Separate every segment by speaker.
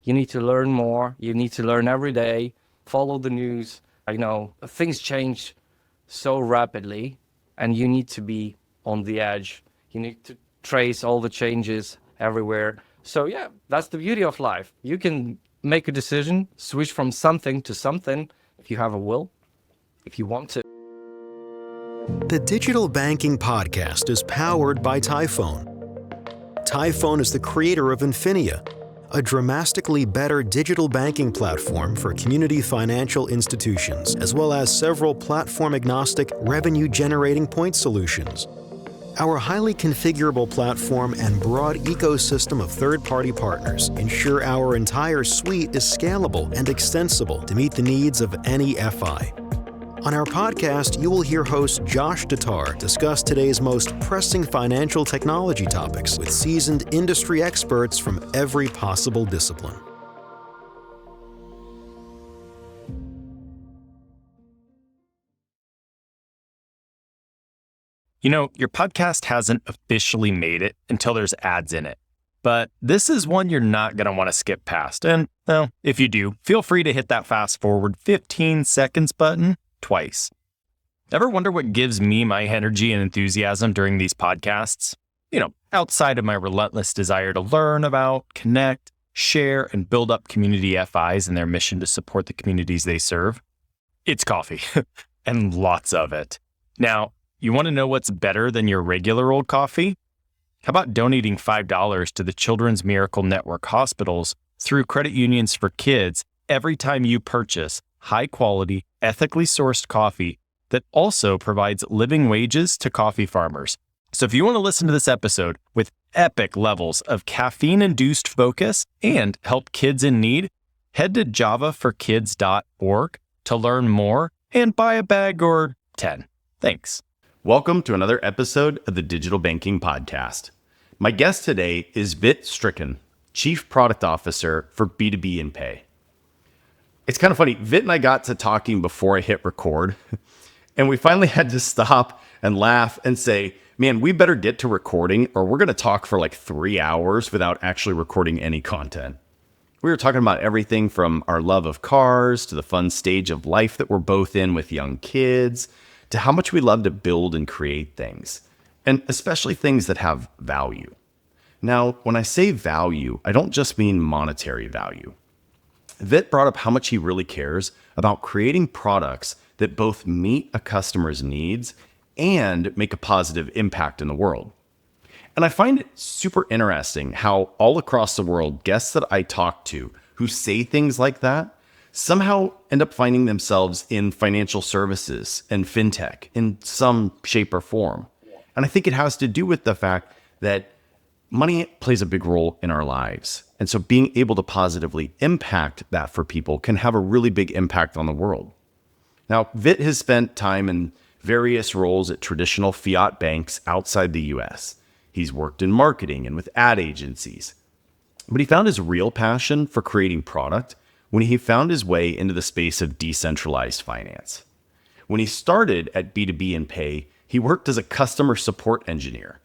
Speaker 1: You need to learn more. You need to learn every day, follow the news. Things change so rapidly, and you need to be on the edge. You need to trace all the changes everywhere. So yeah, that's the beauty of life. You can make a decision, switch from something to something if you have a will, if you want to.
Speaker 2: The Digital Banking Podcast is powered by Tyfone. Tyfone is the creator of Infinia, a dramatically better digital banking platform for community financial institutions, as well as several platform-agnostic, revenue-generating point solutions. Our highly configurable platform and broad ecosystem of third-party partners ensure our entire suite is scalable and extensible to meet the needs of any FI. On our podcast, you will hear host Josh DeTar discuss today's most pressing financial technology topics with seasoned industry experts from every possible discipline.
Speaker 3: Your podcast hasn't officially made it until there's ads in it. But this is one you're not going to want to skip past. And, well, if you do, feel free to hit that fast forward 15 seconds button twice. Ever wonder what gives me my energy and enthusiasm during these podcasts? Outside of my relentless desire to learn about, connect, share, and build up community FIs and their mission to support the communities they serve. It's coffee, and lots of it. Now, you want to know what's better than your regular old coffee? How about donating $5 to the Children's Miracle Network hospitals through Credit Unions for Kids every time you purchase high-quality, ethically sourced coffee that also provides living wages to coffee farmers. So if you want to listen to this episode with epic levels of caffeine-induced focus and help kids in need, head to javaforkids.org to learn more and buy a bag or 10. Thanks.
Speaker 4: Welcome to another episode of the Digital Banking Podcast. My guest today is Vit Shtyrkin, Chief Product Officer for B2B and Pay. It's kind of funny. Vit and I got to talking before I hit record, and we finally had to stop and laugh and say, man, we better get to recording or we're going to talk for like 3 hours without actually recording any content. We were talking about everything from our love of cars to the fun stage of life that we're both in with young kids to how much we love to build and create things, and especially things that have value. Now, when I say value, I don't just mean monetary value. Vit brought up how much he really cares about creating products that both meet a customer's needs and make a positive impact in the world. And I find it super interesting how all across the world, guests that I talk to who say things like that somehow end up finding themselves in financial services and fintech in some shape or form. And I think it has to do with the fact that money plays a big role in our lives. And so being able to positively impact that for people can have a really big impact on the world. Now, Vit has spent time in various roles at traditional fiat banks outside the US. He's worked in marketing and with ad agencies. But he found his real passion for creating product when he found his way into the space of decentralized finance. When he started at B2B and Pay, he worked as a customer support engineer.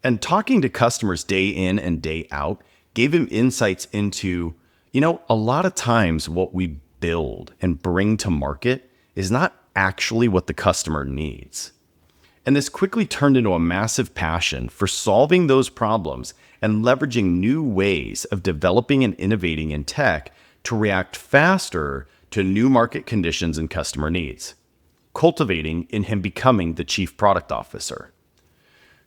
Speaker 4: And talking to customers day in and day out gave him insights into, a lot of times what we build and bring to market is not actually what the customer needs. And this quickly turned into a massive passion for solving those problems and leveraging new ways of developing and innovating in tech to react faster to new market conditions and customer needs, cultivating in him becoming the Chief Product Officer.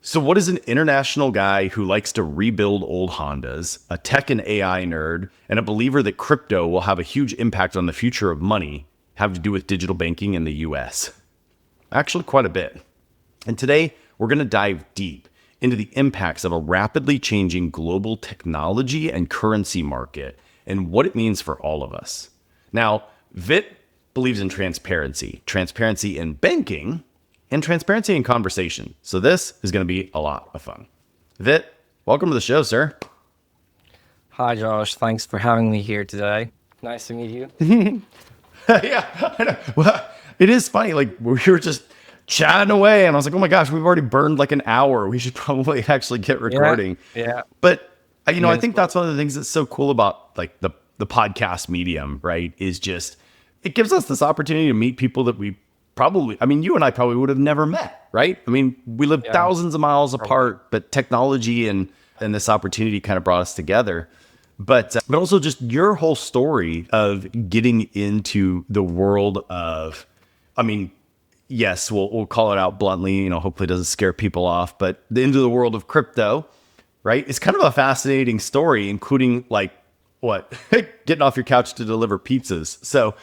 Speaker 4: So what does an international guy who likes to rebuild old Hondas, a tech and AI nerd, and a believer that crypto will have a huge impact on the future of money have to do with digital banking in the US? Actually, quite a bit. And today, we're going to dive deep into the impacts of a rapidly changing global technology and currency market and what it means for all of us. Now, Vit believes in transparency in banking, and transparency in conversation. So this is going to be a lot of fun. Vit, welcome to the show, sir.
Speaker 1: Hi, Josh. Thanks for having me here today. Nice to meet you.
Speaker 4: Yeah, I know. Well, it is funny. Like, we were just chatting away, and I was like, oh my gosh, we've already burned like an hour. We should probably actually get recording.
Speaker 1: Yeah.
Speaker 4: But, I think that's one of the things that's so cool about like the the podcast medium, right, is just, it gives us this opportunity to meet people that we probably, I mean, you and I probably would have never met, right? I mean, we live thousands of miles apart, but technology and this opportunity kind of brought us together. But also just your whole story of getting into the world of, I mean, yes, we'll call it out bluntly, you know, hopefully it doesn't scare people off, but into the world of crypto, right? It's kind of a fascinating story, including like what, getting off your couch to deliver pizzas. So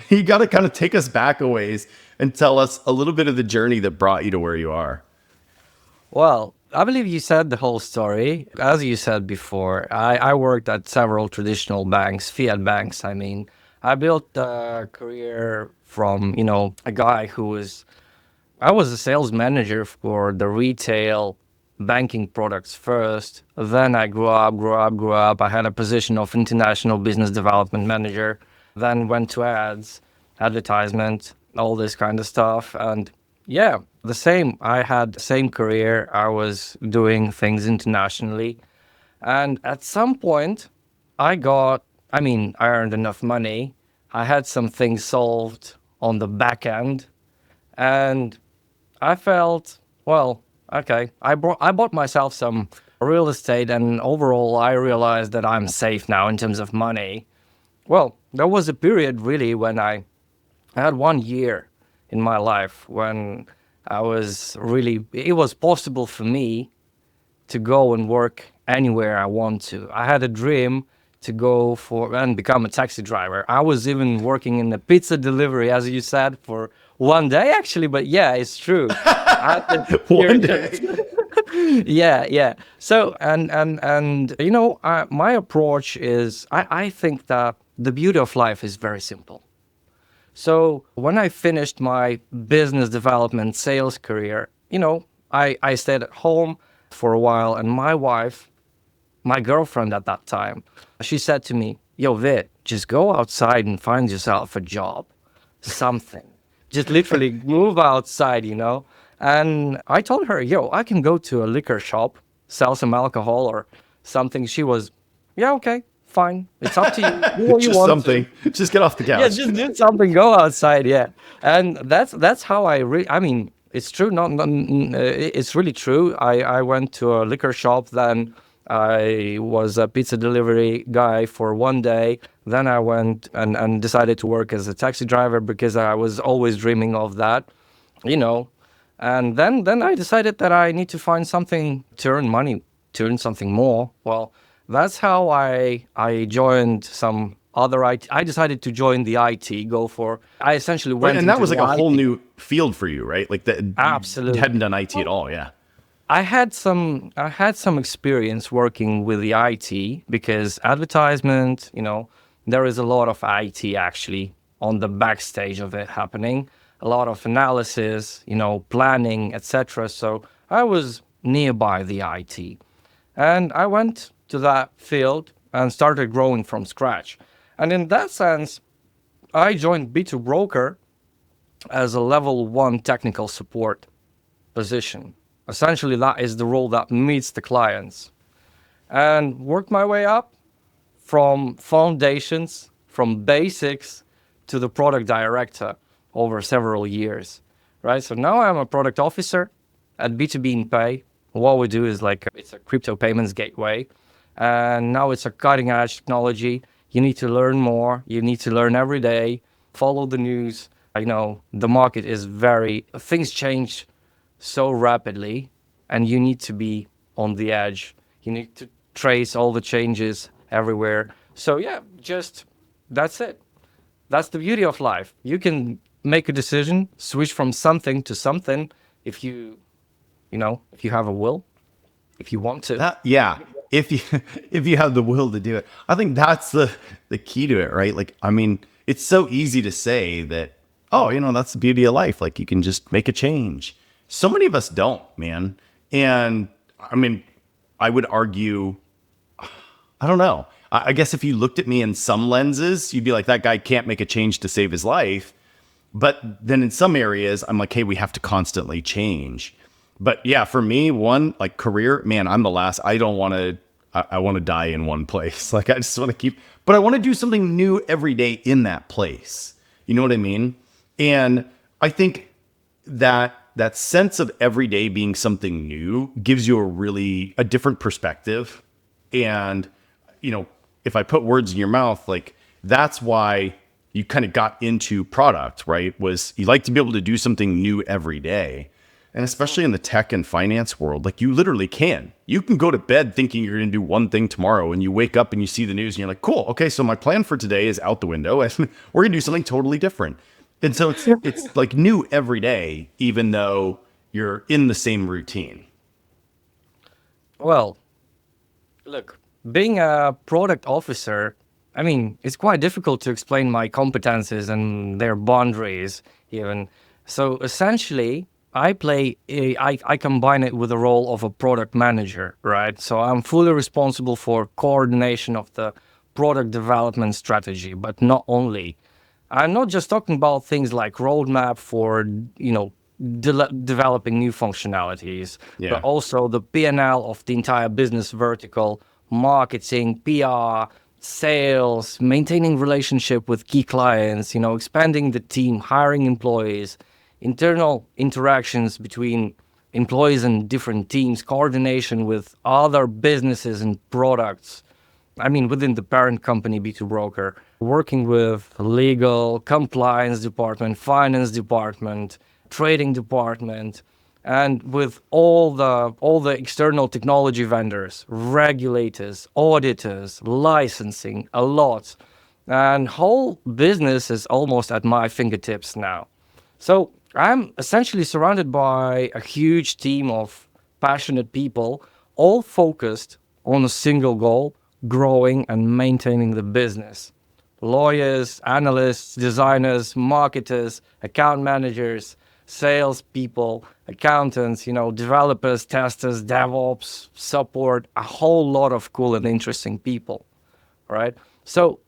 Speaker 4: you got to kind of take us back a ways and tell us a little bit of the journey that brought you to where you are.
Speaker 1: Well, I believe you said the whole story. As you said before, I worked at several traditional banks, fiat banks, I mean. I built a career from, you know, a guy I was a sales manager for the retail banking products first. Then I grew up. I had a position of international business development manager. Then went to advertisement, all this kind of stuff. And yeah, I had the same career. I was doing things internationally. And at some point, I earned enough money. I had some things solved on the back end. And I felt, well, okay, I bought myself some real estate. And overall, I realized that I'm safe now in terms of money. Well, there was a period really when I had 1 year in my life when it was possible for me to go and work anywhere I want to. I had a dream to go and become a taxi driver. I was even working in the pizza delivery, as you said, for 1 day actually, but yeah, it's true.
Speaker 4: One day.
Speaker 1: Yeah. So, and you know, my approach is, I think that the beauty of life is very simple. So when I finished my business development sales career, you know, I stayed at home for a while, and my wife, my girlfriend at that time, she said to me, yo, Vit, just go outside and find yourself a job, something. Just literally move outside, you know? And I told her, yo, I can go to a liquor shop, sell some alcohol or something. She was, yeah, okay, fine. It's up to you. Do what you
Speaker 4: Just
Speaker 1: want
Speaker 4: something. Just get off the couch.
Speaker 1: Yeah, just do something. Go outside. Yeah, and that's how I mean, it's true. It's really true. I went to a liquor shop. Then I was a pizza delivery guy for 1 day. Then I went and decided to work as a taxi driver because I was always dreaming of that, you know. And then I decided that I need to find something to earn money, to earn something more. Well, that's how I joined some other IT. I decided to join the IT. I essentially went.
Speaker 4: Right, and that
Speaker 1: into
Speaker 4: was like
Speaker 1: the
Speaker 4: a whole
Speaker 1: IT.
Speaker 4: new field for you, right? Like that.
Speaker 1: Absolutely.
Speaker 4: You hadn't done IT at all, yeah.
Speaker 1: I had some experience working with the IT because advertisement, you know, there is a lot of IT actually on the backstage of it happening, a lot of analysis, you know, planning, etc. So I was nearby the IT, and I went to that field and started growing from scratch. And in that sense, I joined B2 Broker as a level 1 technical support position. Essentially, that is the role that meets the clients. And worked my way up from foundations, from basics to the product director over several years, right? So now I'm a product officer at B2B Pay. What we do is it's a crypto payments gateway. And now it's a cutting edge technology. You need to learn more. You need to learn every day, follow the news. You know, the market is things change so rapidly, and you need to be on the edge. You need to trace all the changes everywhere. So yeah, that's it. That's the beauty of life. You can make a decision, switch from something to something if you have a will, if you want to.
Speaker 4: If you have the will to do it. I think that's the key to it, right? Like, I mean, it's so easy to say that, oh, you know, that's the beauty of life. Like, you can just make a change. So many of us don't, man. And I mean, I would argue, I don't know. I guess if you looked at me in some lenses, you'd be like, that guy can't make a change to save his life. But then in some areas, I'm like, hey, we have to constantly change. But yeah, for me, one, like career, man, I'm the last. I don't want to, I want to die in one place. Like I just want to keep, but I want to do something new every day in that place. You know what I mean? And I think that sense of every day being something new gives you a different perspective. And, if I put words in your mouth, like that's why you kind of got into product, right? Was you like to be able to do something new every day. And especially in the tech and finance world, like you literally can. You can go to bed thinking you're going to do one thing tomorrow, and you wake up and you see the news and you're like, cool, okay, so my plan for today is out the window and we're going to do something totally different. And so it's like new every day, even though you're in the same routine.
Speaker 1: Well, look, being a product officer, I mean, it's quite difficult to explain my competences and their boundaries even. So essentially, I combine it with the role of a product manager, right? So I'm fully responsible for coordination of the product development strategy, but not only. I'm not just talking about things like roadmap for, developing new functionalities,
Speaker 4: Yeah.
Speaker 1: but also the P&L of the entire business vertical, marketing, PR, sales, maintaining relationship with key clients, expanding the team, hiring employees, internal interactions between employees and different teams, coordination with other businesses and products. I mean, within the parent company, B2 Broker, working with legal, compliance department, finance department, trading department, and with all the external technology vendors, regulators, auditors, licensing, a lot. And whole business is almost at my fingertips now. So I'm essentially surrounded by a huge team of passionate people, all focused on a single goal, growing and maintaining the business. Lawyers, analysts, designers, marketers, account managers, salespeople, accountants, developers, testers, DevOps, support, a whole lot of cool and interesting people, right? So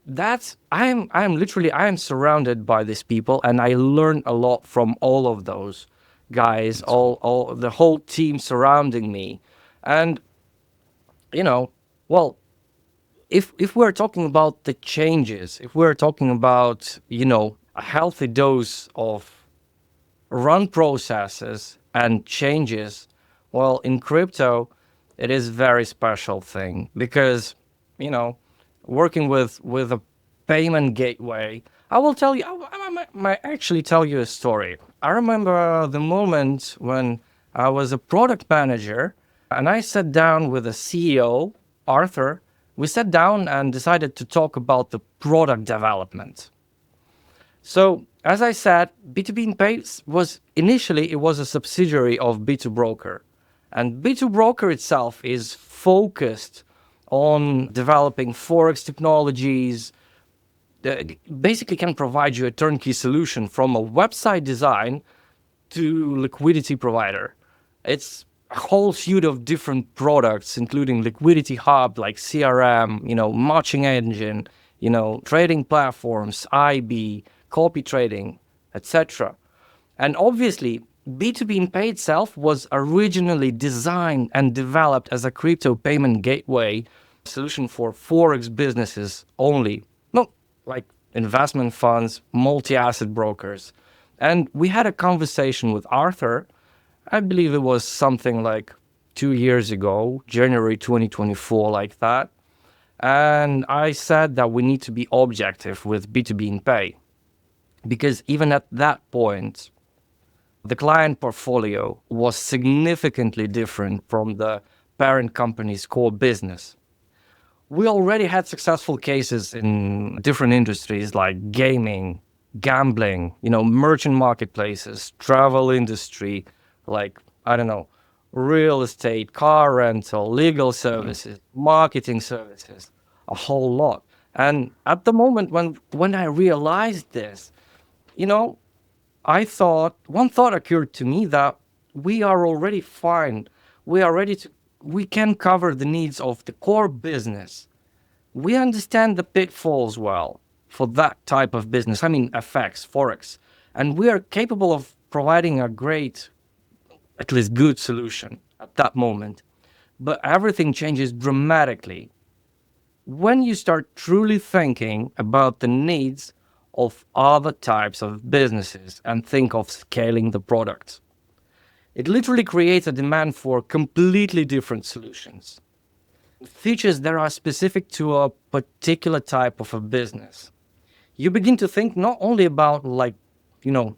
Speaker 1: I'm surrounded by these people, and I learn a lot from all of those guys, all the whole team surrounding me. And, well, if we're talking about the changes, if we're talking about, a healthy dose of run processes and changes, well, in crypto, it is very special thing because, working with a payment gateway, I will tell you, I might actually tell you a story. I remember the moment when I was a product manager and I sat down with the CEO, Arthur. We sat down and decided to talk about the product development. So, as I said, B2B Pay was initially it was a subsidiary of B2 Broker. And B2 Broker itself is focused on developing Forex technologies, that basically can provide you a turnkey solution from a website design to liquidity provider. It's a whole suite of different products, including liquidity hub like CRM, matching engine, trading platforms, IB, copy trading, etc. And obviously, B2B Pay itself was originally designed and developed as a crypto payment gateway solution for Forex businesses only, not like investment funds, multi-asset brokers. And we had a conversation with Arthur. I believe it was something like 2 years ago, January 2024, like that. And I said that we need to be objective with B2B Pay. Because even at that point, the client portfolio was significantly different from the parent company's core business. We already had successful cases in different industries like gaming, gambling, merchant marketplaces, travel industry, like, I don't know, real estate, car rental, legal services, marketing services, a whole lot. And at the moment when I realized this, one thought occurred to me that we are already fine. We can cover the needs of the core business. We understand the pitfalls well for that type of business. I mean, FX, Forex. And we are capable of providing a great, at least good solution at that moment. but everything changes dramatically when you start truly thinking about the needs of other types of businesses and think of scaling the product. It literally creates a demand for completely different solutions, features that are specific to a particular type of a business. You begin to think not only about you know,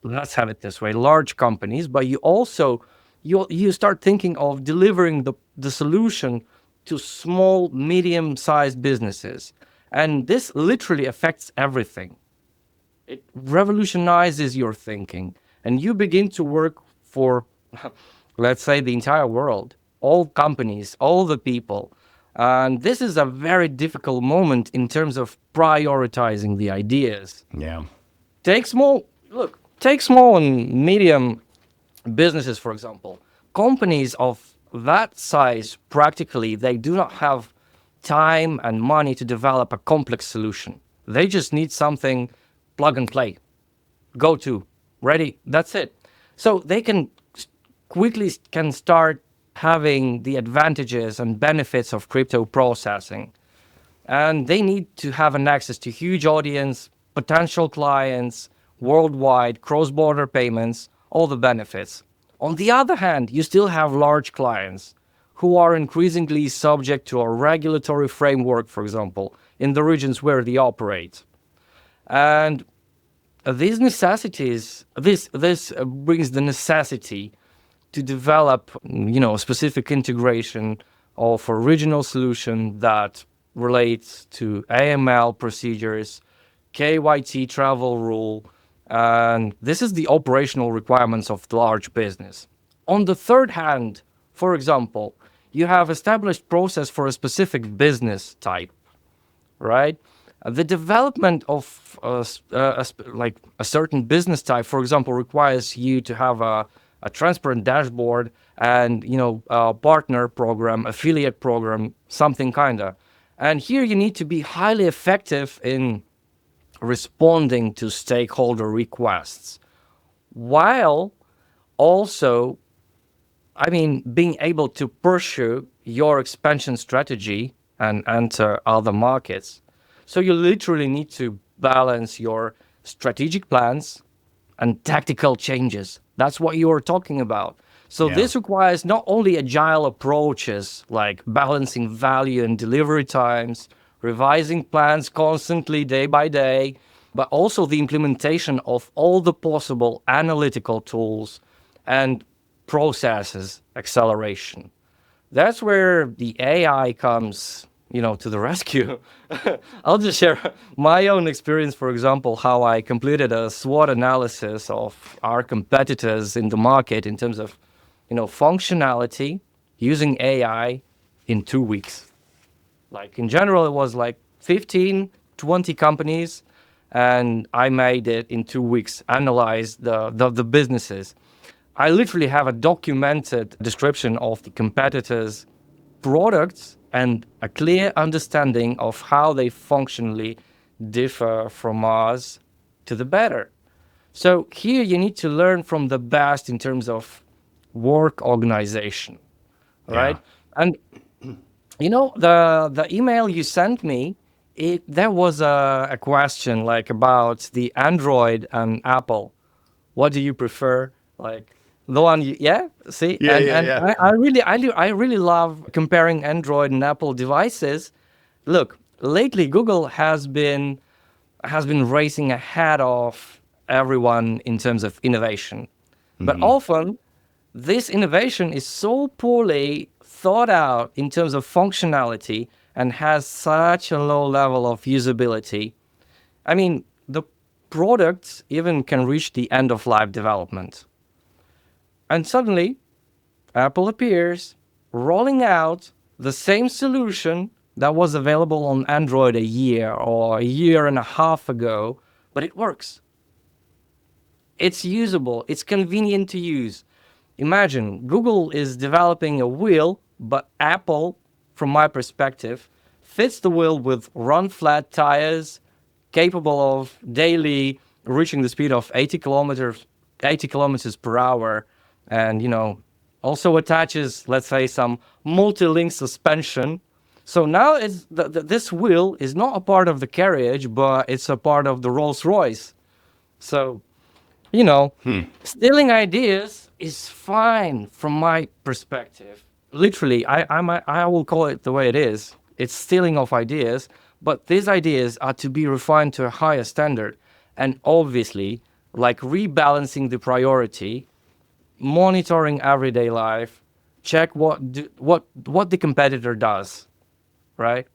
Speaker 1: let's have it this way, large companies, but you start thinking of delivering the solution to small, medium-sized businesses. And this literally affects everything. It revolutionizes your thinking, and you begin to work for, let's say, the entire world, all companies, all the people. And this is a very difficult moment in terms of prioritizing the ideas.
Speaker 4: Yeah.
Speaker 1: Take small and medium businesses, for example. Companies of that size, practically, they do not have time and money to develop a complex solution. They just need something plug and play, go to, ready, that's it. So they can quickly can start having the advantages and benefits of crypto processing. And they need to have an access to huge audience, potential clients, worldwide, cross-border payments, all the benefits. On the other hand, you still have large clients who are increasingly subject to a regulatory framework, for example, in the regions where they operate. And these necessities, this brings the necessity to develop, specific integration of original solution that relates to AML procedures, KYT travel rule, and this is the operational requirements of the large business. On the third hand, for example, you have established process for a specific business type, right? The development of a certain business type, for example, requires you to have a transparent dashboard and a partner program, affiliate program, something kinda. And here you need to be highly effective in responding to stakeholder requests, while also, being able to pursue your expansion strategy and enter other markets. So you literally need to balance your strategic plans and tactical changes. That's what you are talking about. So this requires not only agile approaches like balancing value and delivery times, revising plans constantly day by day, but also the implementation of all the possible analytical tools and processes acceleration. That's where the AI comes, to the rescue. I'll just share my own experience, for example, how I completed a SWOT analysis of our competitors in the market in terms of, functionality using AI in 2 weeks. Like in general, it was like 15, 20 companies, and I made it in 2 weeks, analyzed the businesses. I literally have a documented description of the competitors' products and a clear understanding of how they functionally differ from us to the better. So here you need to learn from the best in terms of work organization, right? And the email you sent me, there was a question like about the Android and Apple. What do you prefer? Like the one, see, I really love comparing Android and Apple devices. Look, lately Google has been racing ahead of everyone in terms of innovation, but often this innovation is so poorly thought out in terms of functionality and has such a low level of usability. The products even can reach the end of life development. And suddenly, Apple appears, rolling out the same solution that was available on Android a year or a year and a half ago, but it works. It's usable, it's convenient to use. Imagine, Google is developing a wheel, but Apple, from my perspective, fits the wheel with run-flat tires, capable of daily reaching the speed of 80 kilometers per hour, and Also attaches, let's say, some multi-link suspension. So now this wheel is not a part of the carriage, but it's a part of the Rolls-Royce. So, stealing ideas is fine from my perspective. Literally, I will call it the way it is. It's stealing of ideas, but these ideas are to be refined to a higher standard. And obviously, like rebalancing the priority, monitoring everyday life, check what the competitor does, right?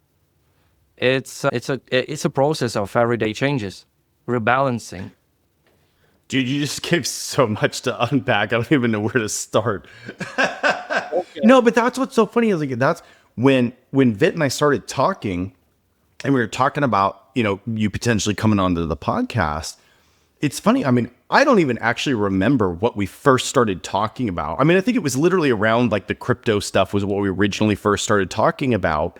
Speaker 1: It's a process of everyday changes, rebalancing.
Speaker 4: Dude, you just gave so much to unpack. I don't even know where to start. No, but that's what's so funny is like that's when Vit and I started talking, and we were talking about you potentially coming onto the podcast. It's funny. I mean, I don't even actually remember what we first started talking about. I mean, I think it was literally around like the crypto stuff was what we originally first started talking about.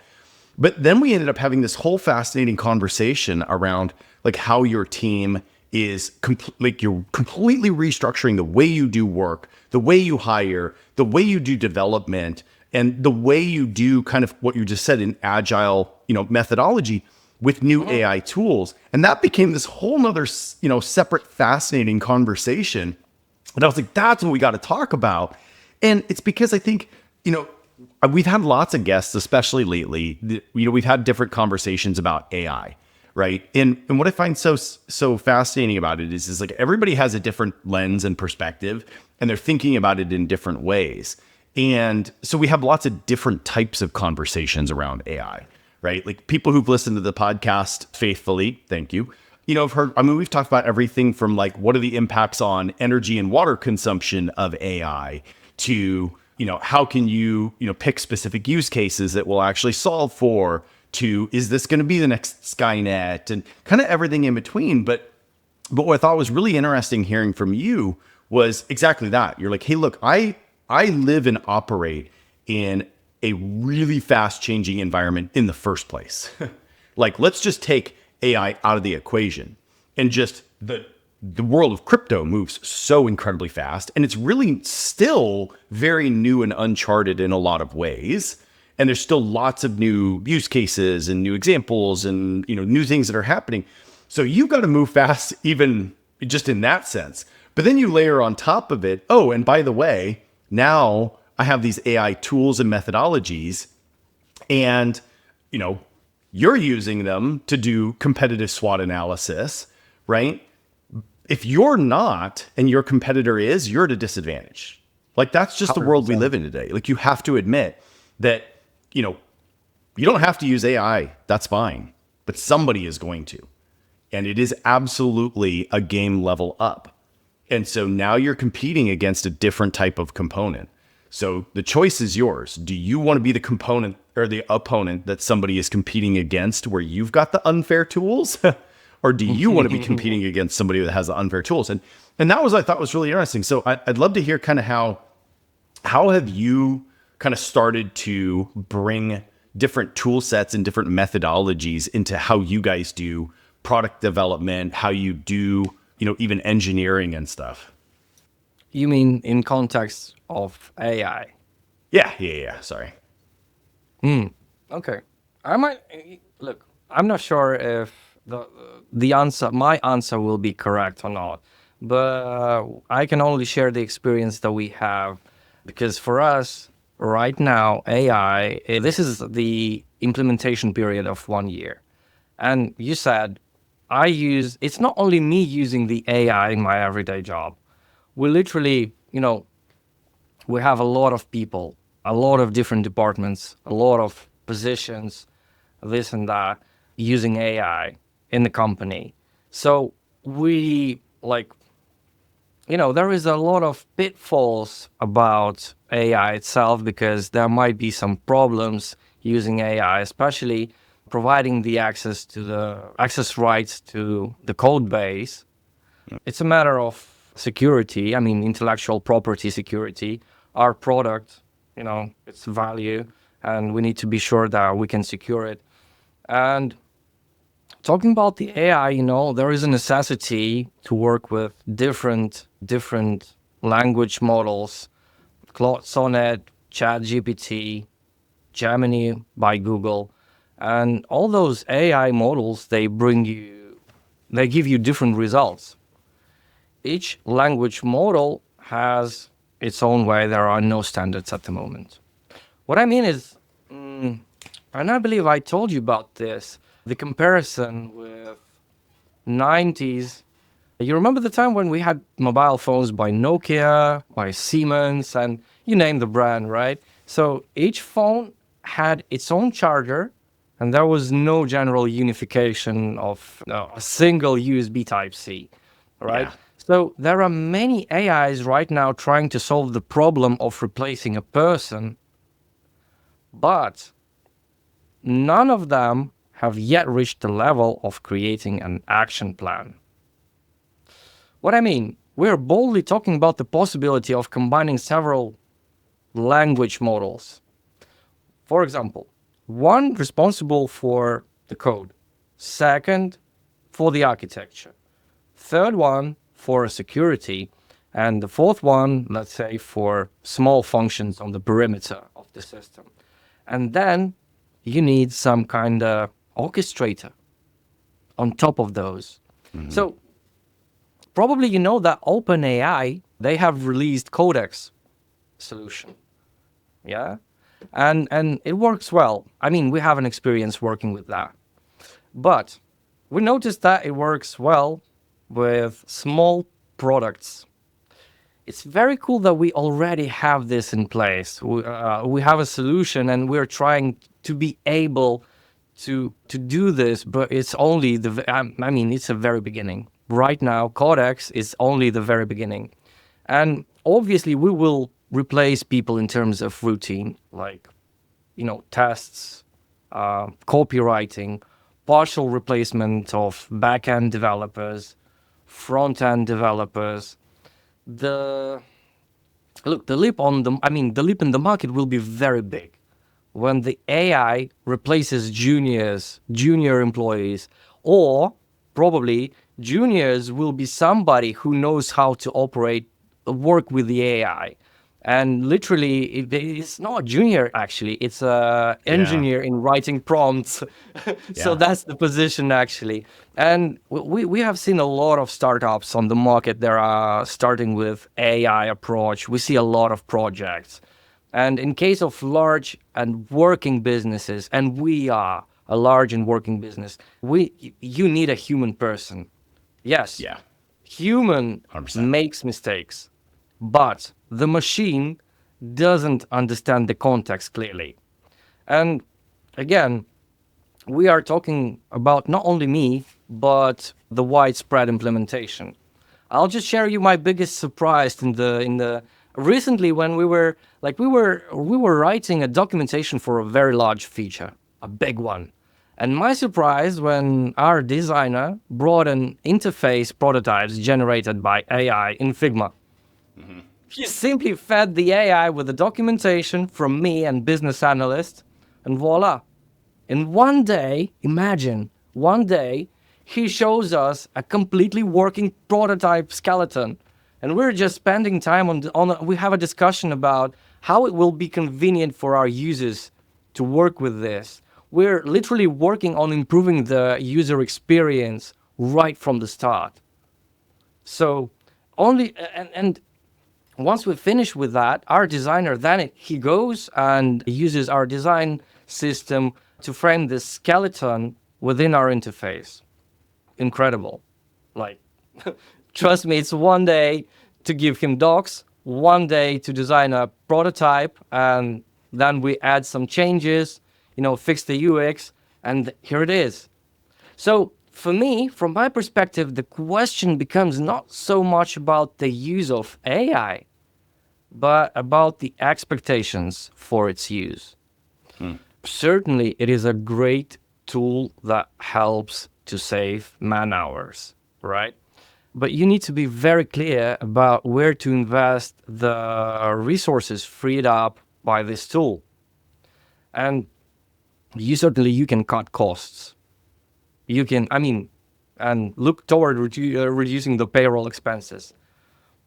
Speaker 4: But then we ended up having this whole fascinating conversation around like how your team is like you're completely restructuring the way you do work, the way you hire, the way you do development, and the way you do kind of what you just said in agile, methodology with new AI tools. And that became this whole nother, separate, fascinating conversation. And I was like, that's what we got to talk about. And it's because I think, we've had lots of guests, especially lately, we've had different conversations about AI. Right. And what I find so fascinating about it is like everybody has a different lens and perspective, and they're thinking about it in different ways. And so we have lots of different types of conversations around AI, right? Like people who've listened to the podcast faithfully, thank you, have heard, we've talked about everything from like, what are the impacts on energy and water consumption of AI to, how can you, pick specific use cases that will actually solve for, to is this going to be the next Skynet, and kind of everything in between. But what I thought was really interesting hearing from you was exactly that. You're like, hey, look, I live and operate in a really fast changing environment in the first place. Like, let's just take AI out of the equation, and just the world of crypto moves so incredibly fast, and it's really still very new and uncharted in a lot of ways. And there's still lots of new use cases and new examples and new things that are happening. So you've got to move fast, even just in that sense. But then you layer on top of it, oh, and by the way, now I have these AI tools and methodologies, and you're using them to do competitive SWOT analysis, right? If you're not, and your competitor is, you're at a disadvantage. Like that's just 100%. The world we live in today. Like you have to admit that you don't have to use AI. That's fine. But somebody is going to. And it is absolutely a game level up. And so now you're competing against a different type of component. So the choice is yours. Do you want to be the component or the opponent that somebody is competing against where you've got the unfair tools? Or do you want to be competing against somebody that has the unfair tools? And that was, I thought was really interesting. So I'd love to hear kind of how have you kind of started to bring different tool sets and different methodologies into how you guys do product development, how you do, even engineering and stuff.
Speaker 1: You mean in context of AI?
Speaker 4: Yeah. Sorry.
Speaker 1: Okay. I'm not sure if my answer will be correct or not, but I can only share the experience that we have, because for us, right now, AI, this is the implementation period of 1 year. And you said, it's not only me using the AI in my everyday job. We literally, we have a lot of people, a lot of different departments, a lot of positions, this and that, using AI in the company. So there is a lot of pitfalls about AI itself, because there might be some problems using AI, especially providing the access rights to the code base. It's a matter of security. Intellectual property security. Our product, its value, and we need to be sure that we can secure it. And talking about the AI, there is a necessity to work with different language models, Claude Sonnet, ChatGPT, Gemini by Google, and all those AI models, they give you different results. Each language model has its own way. There are no standards at the moment. What I mean is, and I believe I told you about this, the comparison with 90s. You remember the time when we had mobile phones by Nokia, by Siemens, and you name the brand, right? So each phone had its own charger, and there was no general unification of a single USB Type-C, right?
Speaker 4: Yeah.
Speaker 1: So there are many AIs right now trying to solve the problem of replacing a person, but none of them have yet reached the level of creating an action plan. What I mean, we're boldly talking about the possibility of combining several language models. For example, one responsible for the code, second for the architecture, third one for security, and the fourth one, let's say, for small functions on the perimeter of the system. And then you need some kind of orchestrator on top of those. So probably you know that OpenAI, they have released Codex solution. Yeah? And it works well. I mean, we have an experience working with that. But we noticed that it works well with small products. It's very cool that we already have this in place. We have a solution and we're trying to be able to do this, but it's only it's the very beginning. Right now, Codex is only the very beginning. And obviously, we will replace people in terms of routine, like, tests, copywriting, partial replacement of back-end developers, front-end developers. The leap in the market will be very big when the AI replaces junior employees, or probably juniors will be somebody who knows how to work with the AI. And literally, it's not a junior, actually. It's a engineer in writing prompts. So that's the position, actually. And we have seen a lot of startups on the market that are starting with AI approach. We see a lot of projects. And in case of large and working businesses, and we are a large and working business, you need a human person. Yes.
Speaker 4: Yeah.
Speaker 1: Human
Speaker 4: 100%.
Speaker 1: makes mistakes, but the machine doesn't understand the context clearly. And again, we are talking about not only me, but the widespread implementation. I'll just share you my biggest surprise in the recently when we were writing a documentation for a very large feature, a big one. And my surprise when our designer brought an interface prototypes generated by AI in Figma. He simply fed the AI with the documentation from me and business analyst, and voila. In one day, imagine, one day, he shows us a completely working prototype skeleton. And we're just spending time we have a discussion about how it will be convenient for our users to work with this. We're literally working on improving the user experience right from the start. So and once we finish with that, our designer, then he goes and uses our design system to frame this skeleton within our interface. Incredible. Like, trust me, it's one day to give him docs, one day to design a prototype, and then we add some changes, fix the UX, and here it is. So for me, from my perspective, the question becomes not so much about the use of AI, but about the expectations for its use. Certainly, it is a great tool that helps to save man hours, right? But you need to be very clear about where to invest the resources freed up by this tool. And you can cut costs. You can, and look toward reducing the payroll expenses,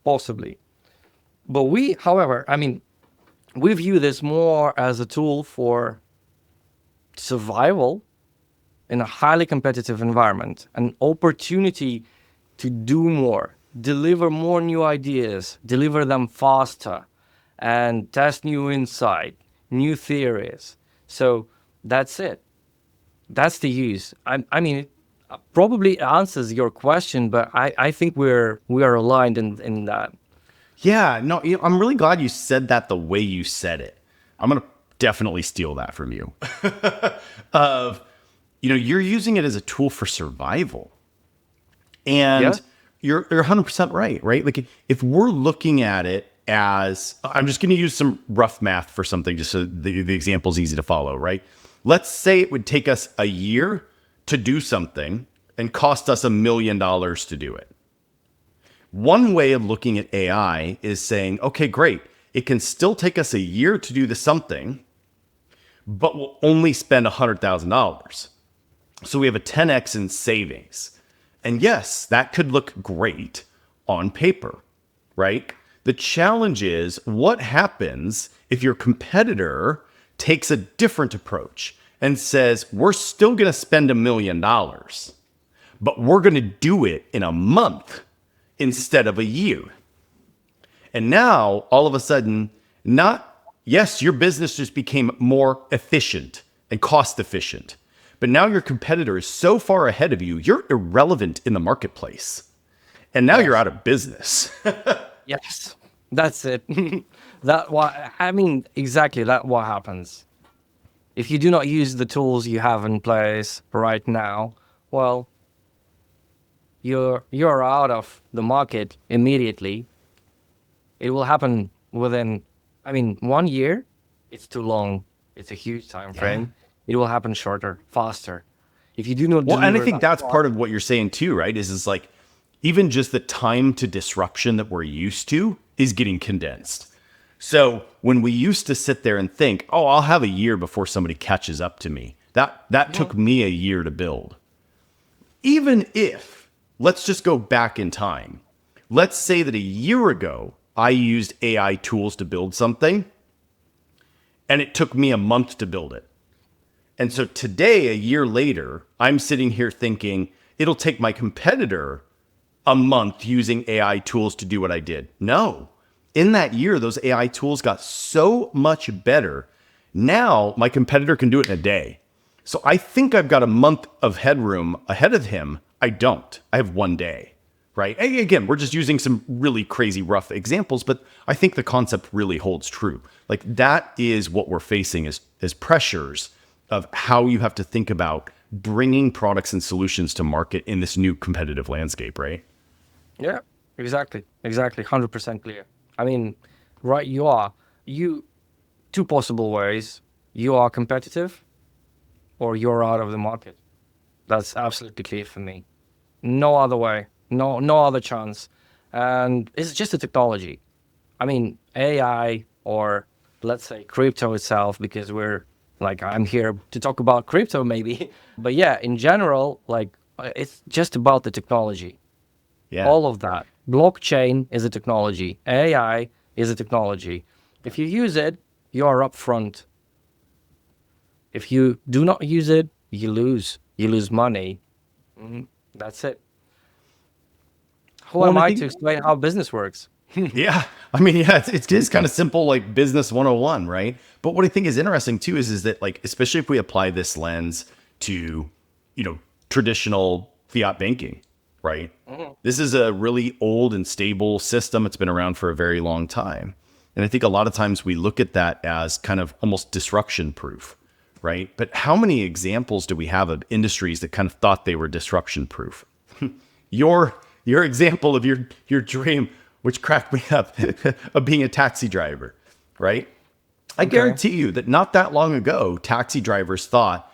Speaker 1: possibly. But however, we view this more as a tool for survival in a highly competitive environment, an opportunity to do more, deliver more new ideas, deliver them faster, and test new insight, new theories. So that's it. That's the use. I mean, it probably answers your question, but I think we are aligned in that.
Speaker 4: Yeah, no, I'm really glad you said that the way you said it. I'm going to definitely steal that from you. Of, you're using it as a tool for survival.
Speaker 1: Yeah.
Speaker 4: And you're 100% right? Like if we're looking at it as, I'm just going to use some rough math for something just so the example's easy to follow, right? Let's say it would take us a year to do something and cost us $1 million to do it. One way of looking at AI is saying, okay, great. It can still take us a year to do the something, but we'll only spend $100,000. So we have a 10x in savings. And yes, that could look great on paper, right? The challenge is what happens if your competitor takes a different approach and says, we're still going to spend $1 million, but we're going to do it in a month instead of a year. And now, all of a sudden, yes, your business just became more efficient and cost efficient. But now your competitor is so far ahead of you, you're irrelevant in the marketplace. And now you're out of business.
Speaker 1: Yes, that's it. Exactly that what happens. If you do not use the tools you have in place right now, well, you're out of the market immediately. It will happen within, 1 year. It's too long. It's a huge time frame. It will happen shorter, faster. If you do not
Speaker 4: Well, and I
Speaker 1: deliver
Speaker 4: think
Speaker 1: that
Speaker 4: that's part of what you're saying too, right? Is like even just the time to disruption that we're used to is getting condensed. So when we used to sit there and think, oh, I'll have a year before somebody catches up to me. That took me a year to build. Even if, let's just go back in time. Let's say that a year ago, I used AI tools to build something, and it took me a month to build it. And so today, a year later, I'm sitting here thinking it'll take my competitor a month using AI tools to do what I did. No. In that year, those AI tools got so much better. Now my competitor can do it in a day. So I think I've got a month of headroom ahead of him. I don't. I have 1 day, right? And again, we're just using some really crazy rough examples, but I think the concept really holds true. Like that is what we're facing as pressures of how you have to think about bringing products and solutions to market in this new competitive landscape, right?
Speaker 1: Yeah, exactly. 100% clear. Right, two possible ways. You are competitive or you're out of the market. That's absolutely clear for me. No other way, no other chance. And it's just a technology. AI or let's say crypto itself, because I'm here to talk about crypto maybe. But yeah, in general, it's just about the technology.
Speaker 4: Yeah.
Speaker 1: All of that. Blockchain is a technology. AI is a technology. If you use it, you are upfront. If you do not use it, you lose. You lose money. That's it. Who am I to explain how business works?
Speaker 4: Yeah. It is kind of simple, like business 101, right? But what I think is interesting too is that like, especially if we apply this lens to, traditional fiat banking, right? This is a really old and stable system. It's been around for a very long time. And I think a lot of times we look at that as kind of almost disruption proof, right? But how many examples do we have of industries that kind of thought they were disruption proof? Your example of your dream, which cracked me up, of being a taxi driver, right? I guarantee you that not that long ago, taxi drivers thought,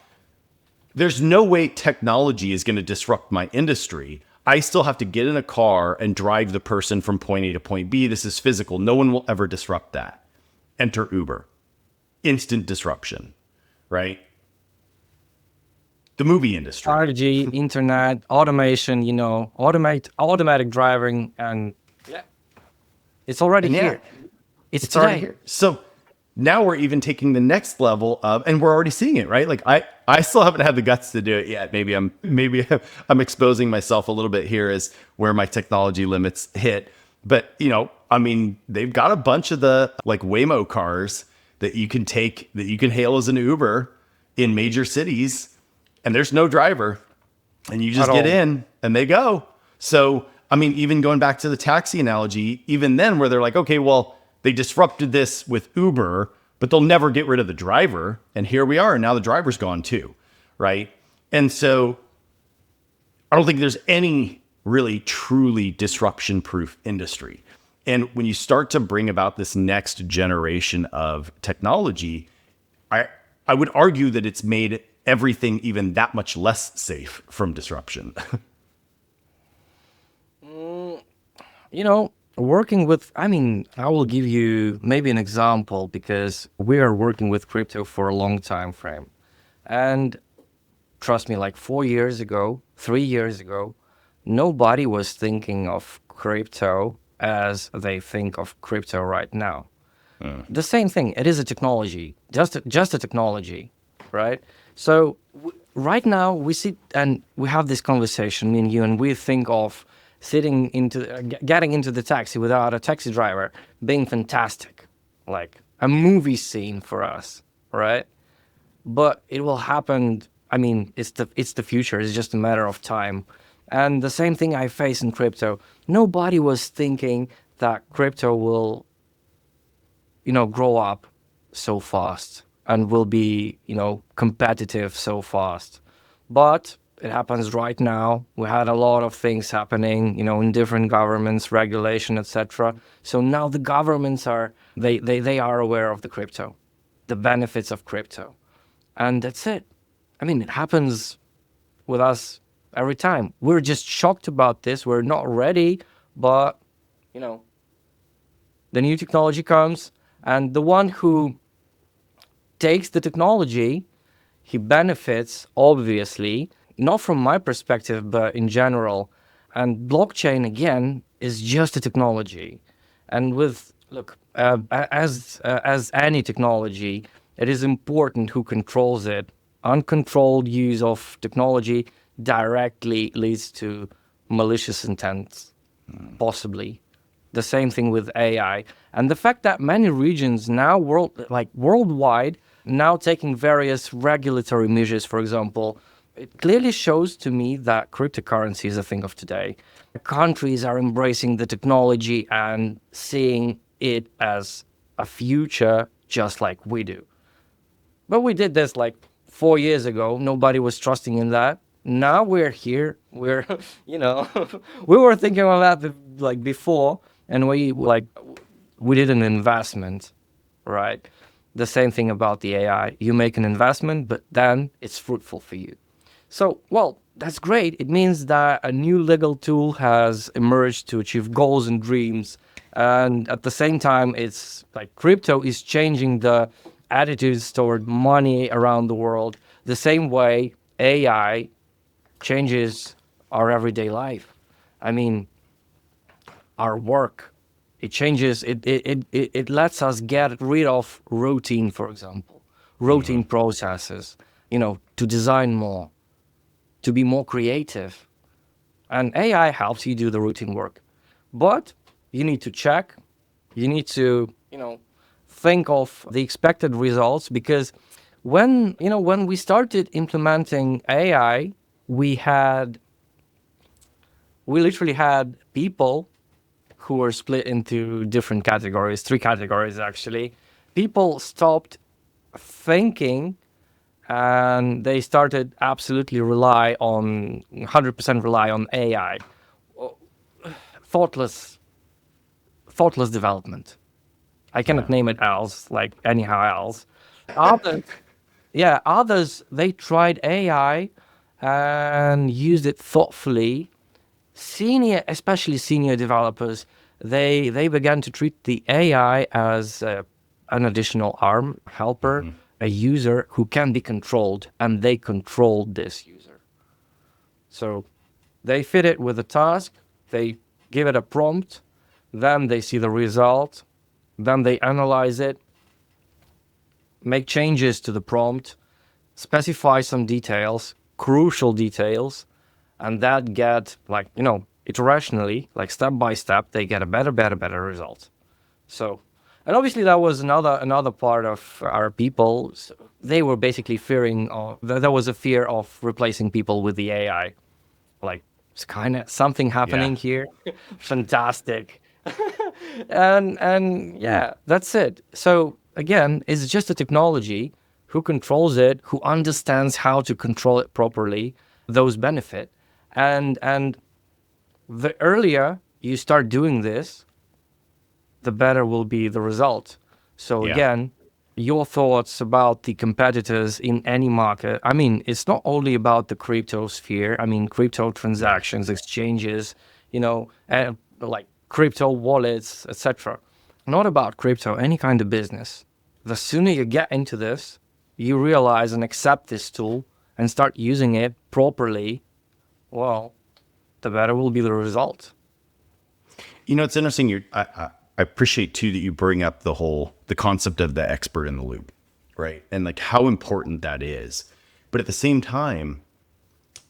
Speaker 4: there's no way technology is going to disrupt my industry. I still have to get in a car and drive the person from point A to point B. This is physical. No one will ever disrupt that. Enter Uber. Instant disruption, right? The movie industry.
Speaker 1: 5G, internet, automation, automatic driving, and yeah, it's already here. It's
Speaker 4: already here. So now we're even taking the next level of, and we're already seeing it, right? Like I still haven't had the guts to do it yet. Maybe I'm exposing myself a little bit here as where my technology limits hit. But I mean, they've got a bunch of the like Waymo cars that you can hail as an Uber in major cities, and there's no driver, and you just get in and they go. So, I mean, even going back to the taxi analogy, even then where they're like, okay, well, they disrupted this with Uber, but they'll never get rid of the driver. And here we are. And now the driver's gone too. Right. And so I don't think there's any really truly disruption proof industry. And when you start to bring about this next generation of technology, I would argue that it's made everything even that much less safe from disruption.
Speaker 1: Working with, I will give you maybe an example because we are working with crypto for a long time frame. And trust me, like 4 years ago, 3 years ago, nobody was thinking of crypto as they think of crypto right now. The same thing, it is a technology, just a technology, right? So right now we sit and we have this conversation, me and you, and we think of getting into the taxi without a taxi driver being fantastic, like a movie scene for us, right? But it will happen. I mean, it's the future. It's just a matter of time. And the same thing I face in crypto. Nobody was thinking that crypto will, grow up so fast and will be, competitive so fast. But it happens right now. We had a lot of things happening, in different governments, regulation, etc. So now the governments they are aware of the crypto, the benefits of crypto. And that's it. I mean, it happens with us every time. We're just shocked about this. We're not ready, but, the new technology comes, and the one who takes the technology, he benefits, obviously, not from my perspective, but in general. And blockchain, again, is just a technology. And as any technology, it is important who controls it. Uncontrolled use of technology directly leads to malicious intents, possibly. The same thing with AI. And the fact that many regions now, worldwide, now taking various regulatory measures, for example, it clearly shows to me that cryptocurrency is a thing of today. Countries are embracing the technology and seeing it as a future just like we do. But we did this like 4 years ago. Nobody was trusting in that. Now we're here. We're, we were thinking of that like before, and we did an investment, right? The same thing about the AI. You make an investment, but then it's fruitful for you. So, well, that's great. It means that a new legal tool has emerged to achieve goals and dreams. And at the same time, it's like crypto is changing the attitudes toward money around the world the same way AI changes our everyday life. I mean, our work, it changes, it lets us get rid of routine, for example, routine processes, to design more, to be more creative. And AI helps you do the routine work. But you need to check, you need to, think of the expected results, because when we started implementing AI, we literally had people who were split into different categories, 3 categories actually. People stopped thinking and they started absolutely 100% rely on AI. Thoughtless development. I cannot name it else, like anyhow else. Others, they tried AI and used it thoughtfully. Especially senior developers, they began to treat the AI as an additional arm, helper, a user who can be controlled, and they controlled this user. So they fit it with a task, they give it a prompt, then they see the result, then they analyze it, make changes to the prompt, specify some details, crucial details, and that get like, iterationally, like step by step, they get a better result. So, and obviously that was another part of our people. They were basically fearing, there was a fear of replacing people with the AI. Like, it's kind of something happening here. Fantastic. and yeah, that's it. So again, it's just a technology. Who controls it, who understands how to control it properly, those benefit. And the earlier you start doing this, the better will be the result. So again, your thoughts about the competitors in any market. I mean, it's not only about the crypto sphere. I mean, crypto transactions, exchanges, and like crypto wallets, etc. Not about crypto, any kind of business. The sooner you get into this, you realize and accept this tool and start using it properly, well, the better will be the result.
Speaker 4: It's interesting. I appreciate too that you bring up the concept of the expert in the loop, right? And like how important that is. But at the same time,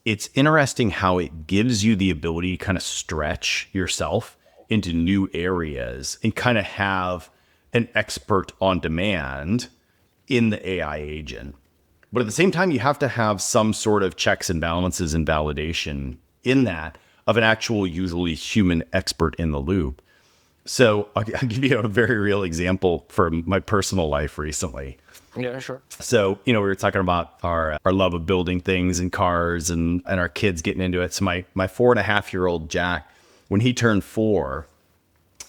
Speaker 4: it's interesting how it gives you the ability to kind of stretch yourself into new areas and kind of have an expert on demand in the AI agent. But at the same time, you have to have some sort of checks and balances and validation in that of an actual, usually human expert in the loop. So I'll give you a very real example from my personal life recently.
Speaker 1: Yeah, sure.
Speaker 4: So, we were talking about our love of building things and cars and our kids getting into it. So my 4.5-year-old Jack, when he turned 4,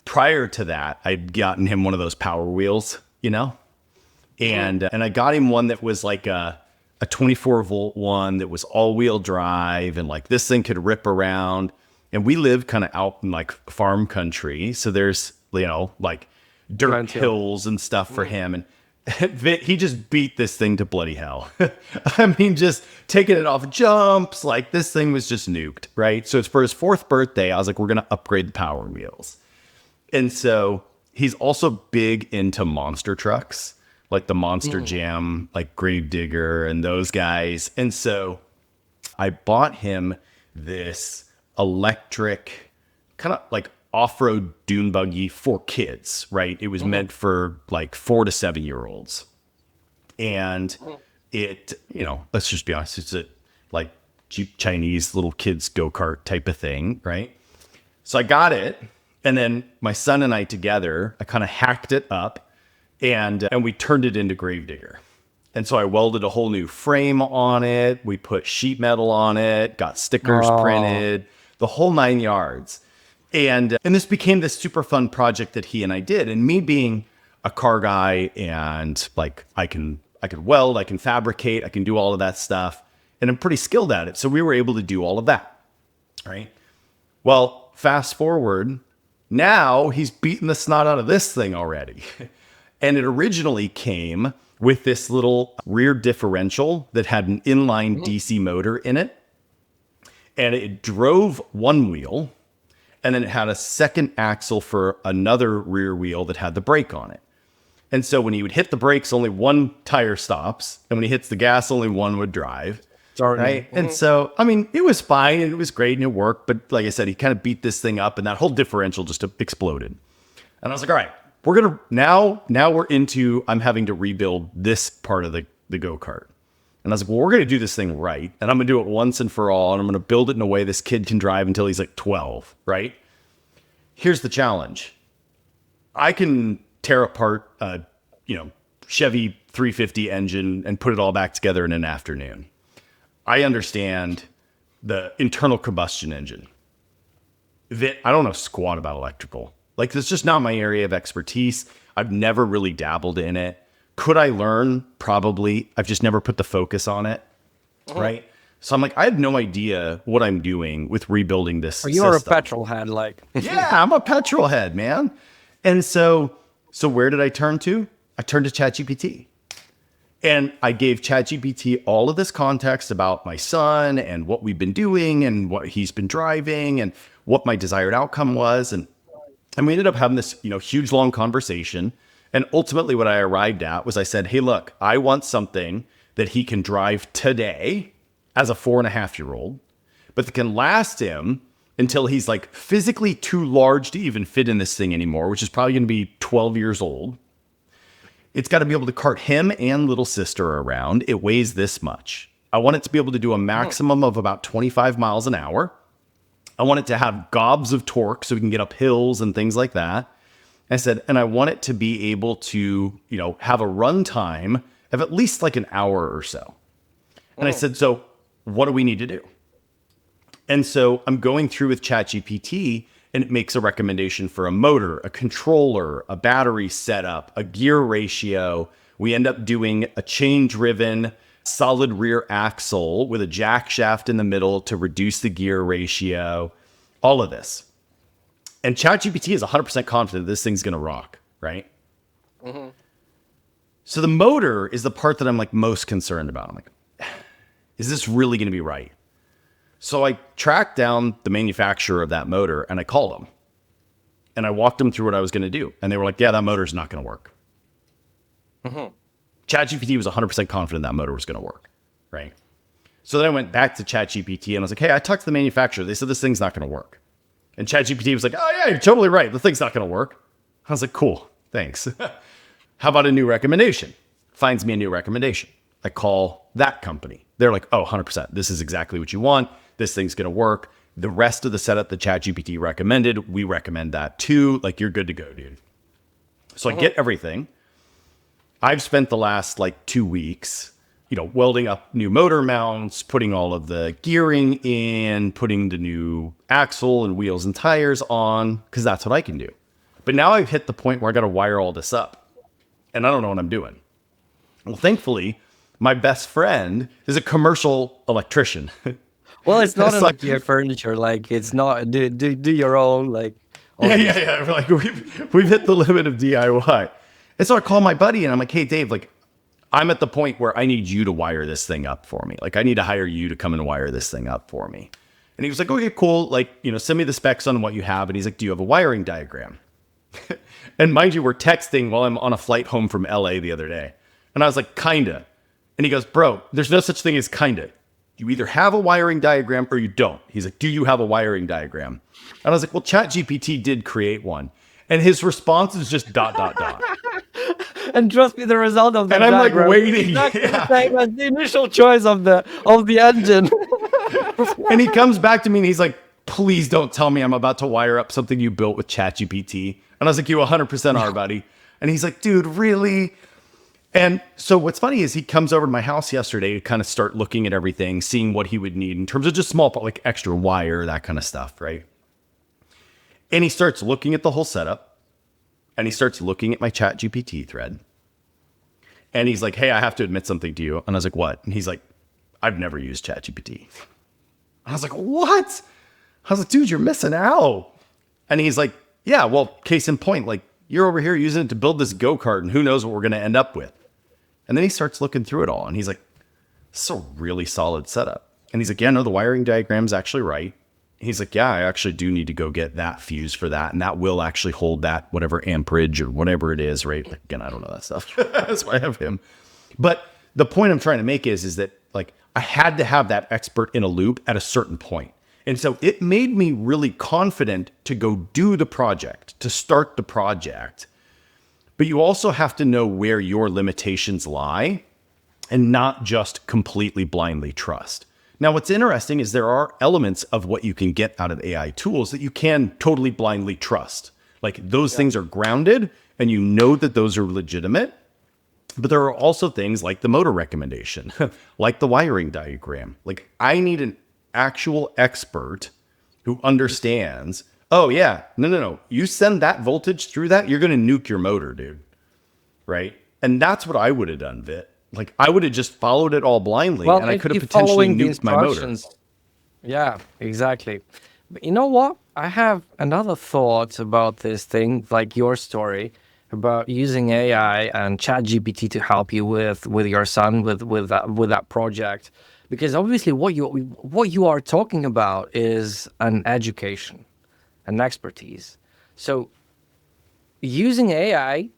Speaker 4: prior to that, I'd gotten him one of those Power Wheels, and I got him one that was like a 24 volt one that was all wheel drive, and like this thing could rip around. And we live kind of out in like farm country. So there's, like dirt hills and stuff for him. And Vit, he just beat this thing to bloody hell. I mean, just taking it off jumps, like this thing was just nuked, right? So it's for his 4th birthday. I was like, we're going to upgrade the Power Wheels. And so he's also big into monster trucks, like the Monster Jam, like Gravedigger and those guys. And so I bought him this electric kind of like off-road dune buggy for kids, right? It was meant for like 4 to 7-year-olds. And it, let's just be honest, it's a like cheap Chinese little kids go-kart type of thing, right? So I got it. And then my son and I together, I kind of hacked it up and we turned it into Gravedigger. And so I welded a whole new frame on it. We put sheet metal on it, got stickers printed, the whole 9 yards. And this became this super fun project that he and I did. And me being a car guy and like I can weld, I can fabricate, I can do all of that stuff. And I'm pretty skilled at it. So we were able to do all of that, right? Well, fast forward, now he's beaten the snot out of this thing already. And it originally came with this little rear differential that had an inline DC motor in it. And it drove one wheel, and then it had a second axle for another rear wheel that had the brake on it. And so when he would hit the brakes, only one tire stops. And when he hits the gas, only one would drive. Right. And so, I mean, it was fine and it was great and it worked. But like I said, he kind of beat this thing up and that whole differential just exploded. And I was like, all right, we're going to now we're into, I'm having to rebuild this part of the go-kart. And I was like, well, we're going to do this thing right. And I'm going to do it once and for all. And I'm going to build it in a way this kid can drive until he's like 12. Right. Here's the challenge. I can tear apart a, Chevy 350 engine and put it all back together in an afternoon. I understand the internal combustion engine. I don't know squat about electrical. Like, that's just not my area of expertise. I've never really dabbled in it. Could I learn? Probably. I've just never put the focus on it. Right? So I'm like, I have no idea what I'm doing with rebuilding this system.
Speaker 1: You're a petrol head, like.
Speaker 4: Yeah, I'm a petrol head, man. And so where did I turn to? I turned to ChatGPT. And I gave ChatGPT all of this context about my son and what we've been doing and what he's been driving and what my desired outcome was. And we ended up having this, huge long conversation. And ultimately what I arrived at was I said, hey, look, I want something that he can drive today as a 4.5-year-old, but that can last him until he's like physically too large to even fit in this thing anymore, which is probably going to be 12 years old. It's got to be able to cart him and little sister around. It weighs this much. I want it to be able to do a maximum of about 25 miles an hour. I want it to have gobs of torque so we can get up hills and things like that. I said, and I want it to be able to, have a run time of at least like an hour or so. And I said, so what do we need to do? And so I'm going through with ChatGPT, and it makes a recommendation for a motor, a controller, a battery setup, a gear ratio. We end up doing a chain-driven solid rear axle with a jack shaft in the middle to reduce the gear ratio, all of this. And ChatGPT is 100% confident this thing's going to rock, right? Mm-hmm. So the motor is the part that I'm like most concerned about. I'm like, is this really going to be right? So I tracked down the manufacturer of that motor and I called them. And I walked them through what I was going to do. And they were like, yeah, that motor's not going to work. Mm-hmm. ChatGPT was 100% confident that motor was going to work, right? So then I went back to ChatGPT and I was like, hey, I talked to the manufacturer. They said this thing's not going to work. And ChatGPT was like, oh yeah, you're totally right. The thing's not going to work. I was like, cool, thanks. How about a new recommendation? Finds me a new recommendation. I call that company. They're like, oh, 100%. This is exactly what you want. This thing's going to work. The rest of the setup that ChatGPT recommended, we recommend that too. Like, you're good to go, dude. So I get everything. I've spent the last 2 weeks, welding up new motor mounts, putting all of the gearing in, putting the new axle and wheels and tires on, because that's what I can do. But now I've hit the point where I got to wire all this up, and I don't know what I'm doing. Well, thankfully, my best friend is a commercial electrician.
Speaker 1: Well, it's not an IKEA furniture. It's not do your own.
Speaker 4: Yeah. Like we've hit the limit of DIY. And so I call my buddy and I'm like, hey, Dave, I'm at the point where I need you to wire this thing up for me. I need to hire you to come and wire this thing up for me. And he was like, okay, cool. Send me the specs on what you have. And he's like, do you have a wiring diagram? And mind you, we're texting while I'm on a flight home from LA the other day. And I was like, kinda. And he goes, bro, there's no such thing as kinda. You either have a wiring diagram or you don't. He's like, do you have a wiring diagram? And I was like, well, ChatGPT did create one. And his response is just ...
Speaker 1: And trust me, the result of that.
Speaker 4: And I'm waiting.
Speaker 1: Exactly the same as the initial choice of the engine.
Speaker 4: And he comes back to me and he's like, please don't tell me I'm about to wire up something you built with ChatGPT. And I was like, you 100% are, buddy. And he's like, dude, really? And so what's funny is he comes over to my house yesterday to kind of start looking at everything, seeing what he would need in terms of just small, extra wire, that kind of stuff, right? And he starts looking at the whole setup. And he starts looking at my ChatGPT thread. And he's like, hey, I have to admit something to you. And I was like, what? And he's like, I've never used ChatGPT. And I was like, what? I was like, dude, you're missing out. And he's like, yeah, well, case in point, you're over here using it to build this go-kart and who knows what we're going to end up with. And then he starts looking through it all. And he's like, this is a really solid setup. And he's like, yeah, no, the wiring diagram's actually right. He's like, yeah, I actually do need to go get that fuse for that. And that will actually hold that whatever amperage or whatever it is, right? Again, I don't know that stuff. That's why I have him. But the point I'm trying to make is that I had to have that expert in a loop at a certain point. And so it made me really confident to go do the project, to start the project. But you also have to know where your limitations lie and not just completely blindly trust. Now, what's interesting is there are elements of what you can get out of AI tools that you can totally blindly trust. Those things are grounded and you know that those are legitimate. But there are also things like the motor recommendation, like the wiring diagram. I need an actual expert who understands, oh yeah, no. You send that voltage through that, you're going to nuke your motor, dude. Right? And that's what I would have done, Vit. I would have just followed it all blindly, and I could have potentially nuked my motor.
Speaker 1: Yeah, exactly. But you know what? I have another thought about this thing, like your story, about using AI and ChatGPT to help you with your son with that project, because obviously what you are talking about is an education, an expertise. So using AI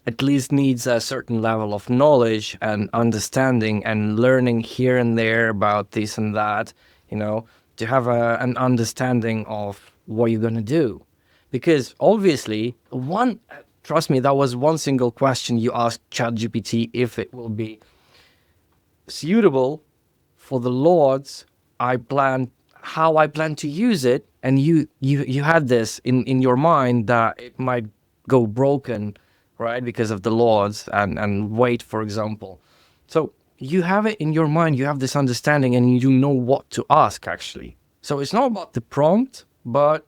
Speaker 1: at least needs a certain level of knowledge and understanding and learning here and there about this and that, to have an understanding of what you're going to do. Because obviously, trust me, that was one single question you asked ChatGPT if it will be suitable for the Lord's how I plan to use it, and you had this in your mind that it might go broken, right, because of the Lord's and weight, for example. So you have it in your mind, you have this understanding, and you know what to ask actually. So it's not about the prompt, but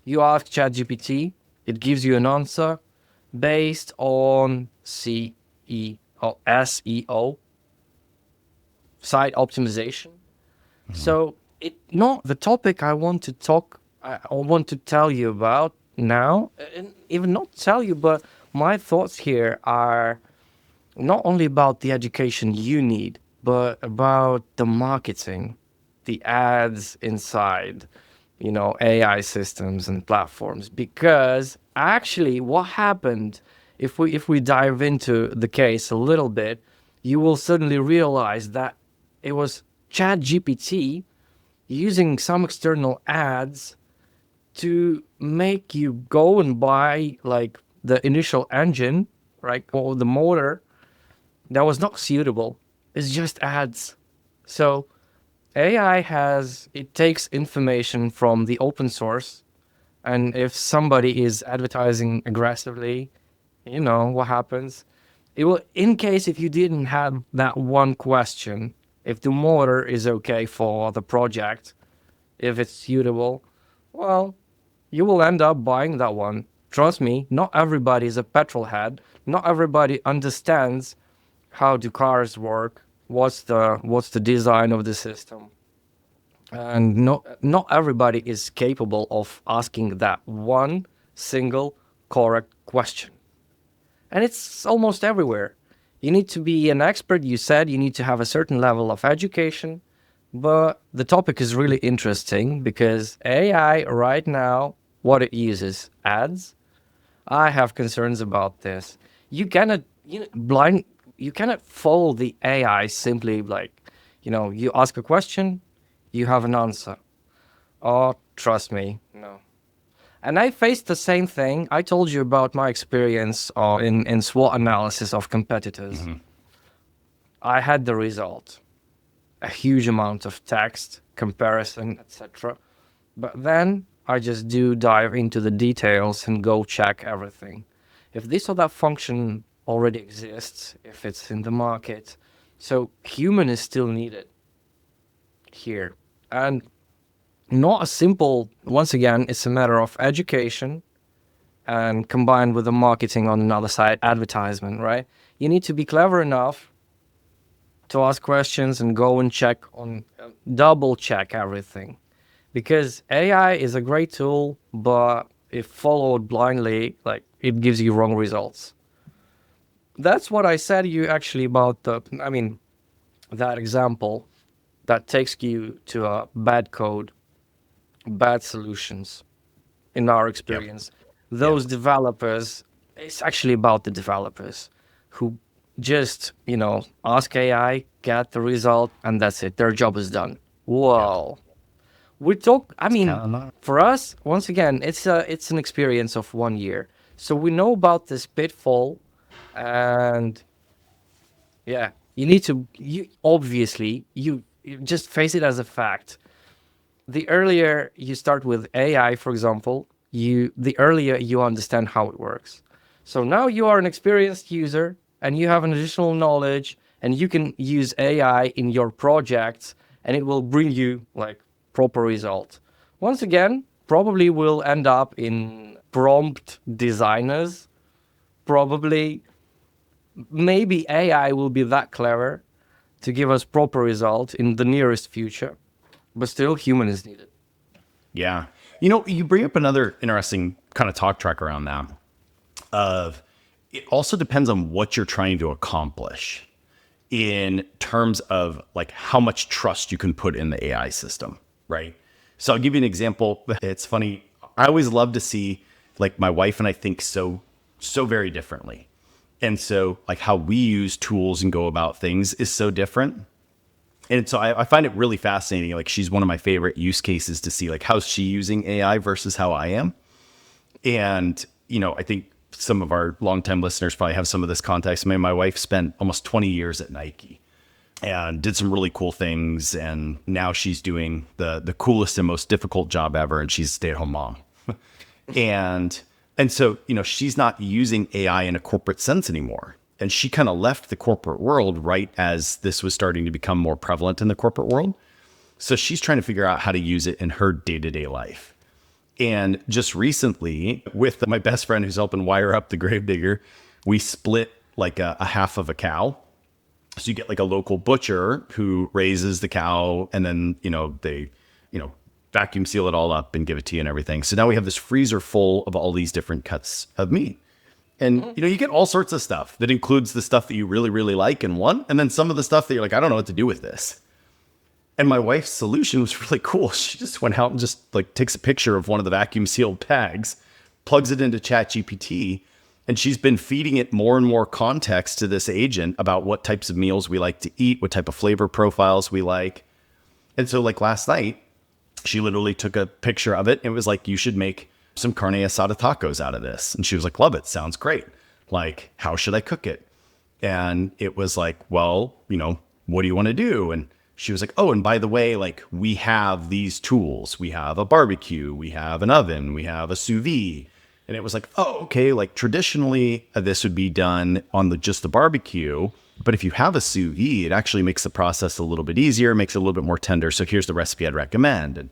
Speaker 1: you ask ChatGPT, it gives you an answer based on SEO, site optimization. So the topic I want to tell you about now, and even not tell you, but my thoughts here are not only about the education you need, but about the marketing, the ads inside, AI systems and platforms. Because actually what happened, if we dive into the case a little bit, you will suddenly realize that it was ChatGPT using some external ads to make you go and buy like the initial engine, right, or the motor that was not suitable. It's just ads. So it takes information from the open source, and if somebody is advertising aggressively, what happens? It will, in case if you didn't have that one question, if the motor is okay for the project, if it's suitable, well, you will end up buying that one. Trust me, not everybody is a petrol head. Not everybody understands how do cars work, what's the design of the system. And not everybody is capable of asking that one single correct question. And it's almost everywhere. You need to be an expert, you said, you need to have a certain level of education. But the topic is really interesting because AI right now, what it uses, ads. I have concerns about this. You cannot follow the AI simply like, you ask a question, you have an answer. Oh, trust me, no. And I faced the same thing. I told you about my experience in SWOT analysis of competitors. Mm-hmm. I had the result, a huge amount of text, comparison, etc. But then I just do dive into the details and go check everything. If this or that function already exists, if it's in the market, so human is still needed here. And not a simple, once again, it's a matter of education and combined with the marketing on another side, advertisement, right? You need to be clever enough to ask questions and go and double check everything. Because AI is a great tool, but if followed blindly, like it gives you wrong results. That's what I said you actually about that example that takes you to a bad code, bad solutions in our experience. Yep. Those developers, it's actually about the developers who just, ask AI, get the result, and that's it. Their job is done. Whoa. Yep. For us, once again, it's an experience of 1 year. So we know about this pitfall, and yeah, you just face it as a fact. The earlier you start with AI, for example, the earlier you understand how it works. So now you are an experienced user and you have an additional knowledge and you can use AI in your projects and it will bring you like proper result. Once again, probably will end up in prompt designers. Probably, maybe AI will be that clever to give us proper result in the nearest future. But still, human is needed.
Speaker 4: Yeah. You bring up another interesting kind of talk track around that. It also depends on what you're trying to accomplish in terms of like how much trust you can put in the AI system, right? So I'll give you an example. It's funny. I always love to see like my wife and I think so very differently. And so like how we use tools and go about things is so different. And so I find it really fascinating. Like she's one of my favorite use cases to see like how's she using AI versus how I am. And, I think some of our longtime listeners probably have some of this context. I mean, my wife spent almost 20 years at Nike and did some really cool things. And now she's doing the coolest and most difficult job ever. And she's a stay-at-home mom. and so, she's not using AI in a corporate sense anymore. And she kind of left the corporate world right as this was starting to become more prevalent in the corporate world. So she's trying to figure out how to use it in her day-to-day life. And just recently, with my best friend who's helping wire up the Gravedigger, we split like a half of a cow. So you get like a local butcher who raises the cow, and then, they, vacuum seal it all up and give it to you and everything. So now we have this freezer full of all these different cuts of meat. And, you get all sorts of stuff that includes the stuff that you really, really like and want. And then some of the stuff that you're like, I don't know what to do with this. And my wife's solution was really cool. She just went out and just like takes a picture of one of the vacuum sealed bags, plugs it into ChatGPT, and she's been feeding it more and more context to this agent about what types of meals we like to eat, what type of flavor profiles we like. And so like last night, she literally took a picture of it and it was like, you should make some carne asada tacos out of this. And she was like, love it. Sounds great. Like, how should I cook it? And it was like, well, what do you want to do? And she was like, oh, and by the way, like we have these tools. We have a barbecue, we have an oven, we have a sous vide. And it was like, oh, okay. Like traditionally this would be done on just the barbecue. But if you have a sous vide, it actually makes the process a little bit easier, makes it a little bit more tender. So here's the recipe I'd recommend.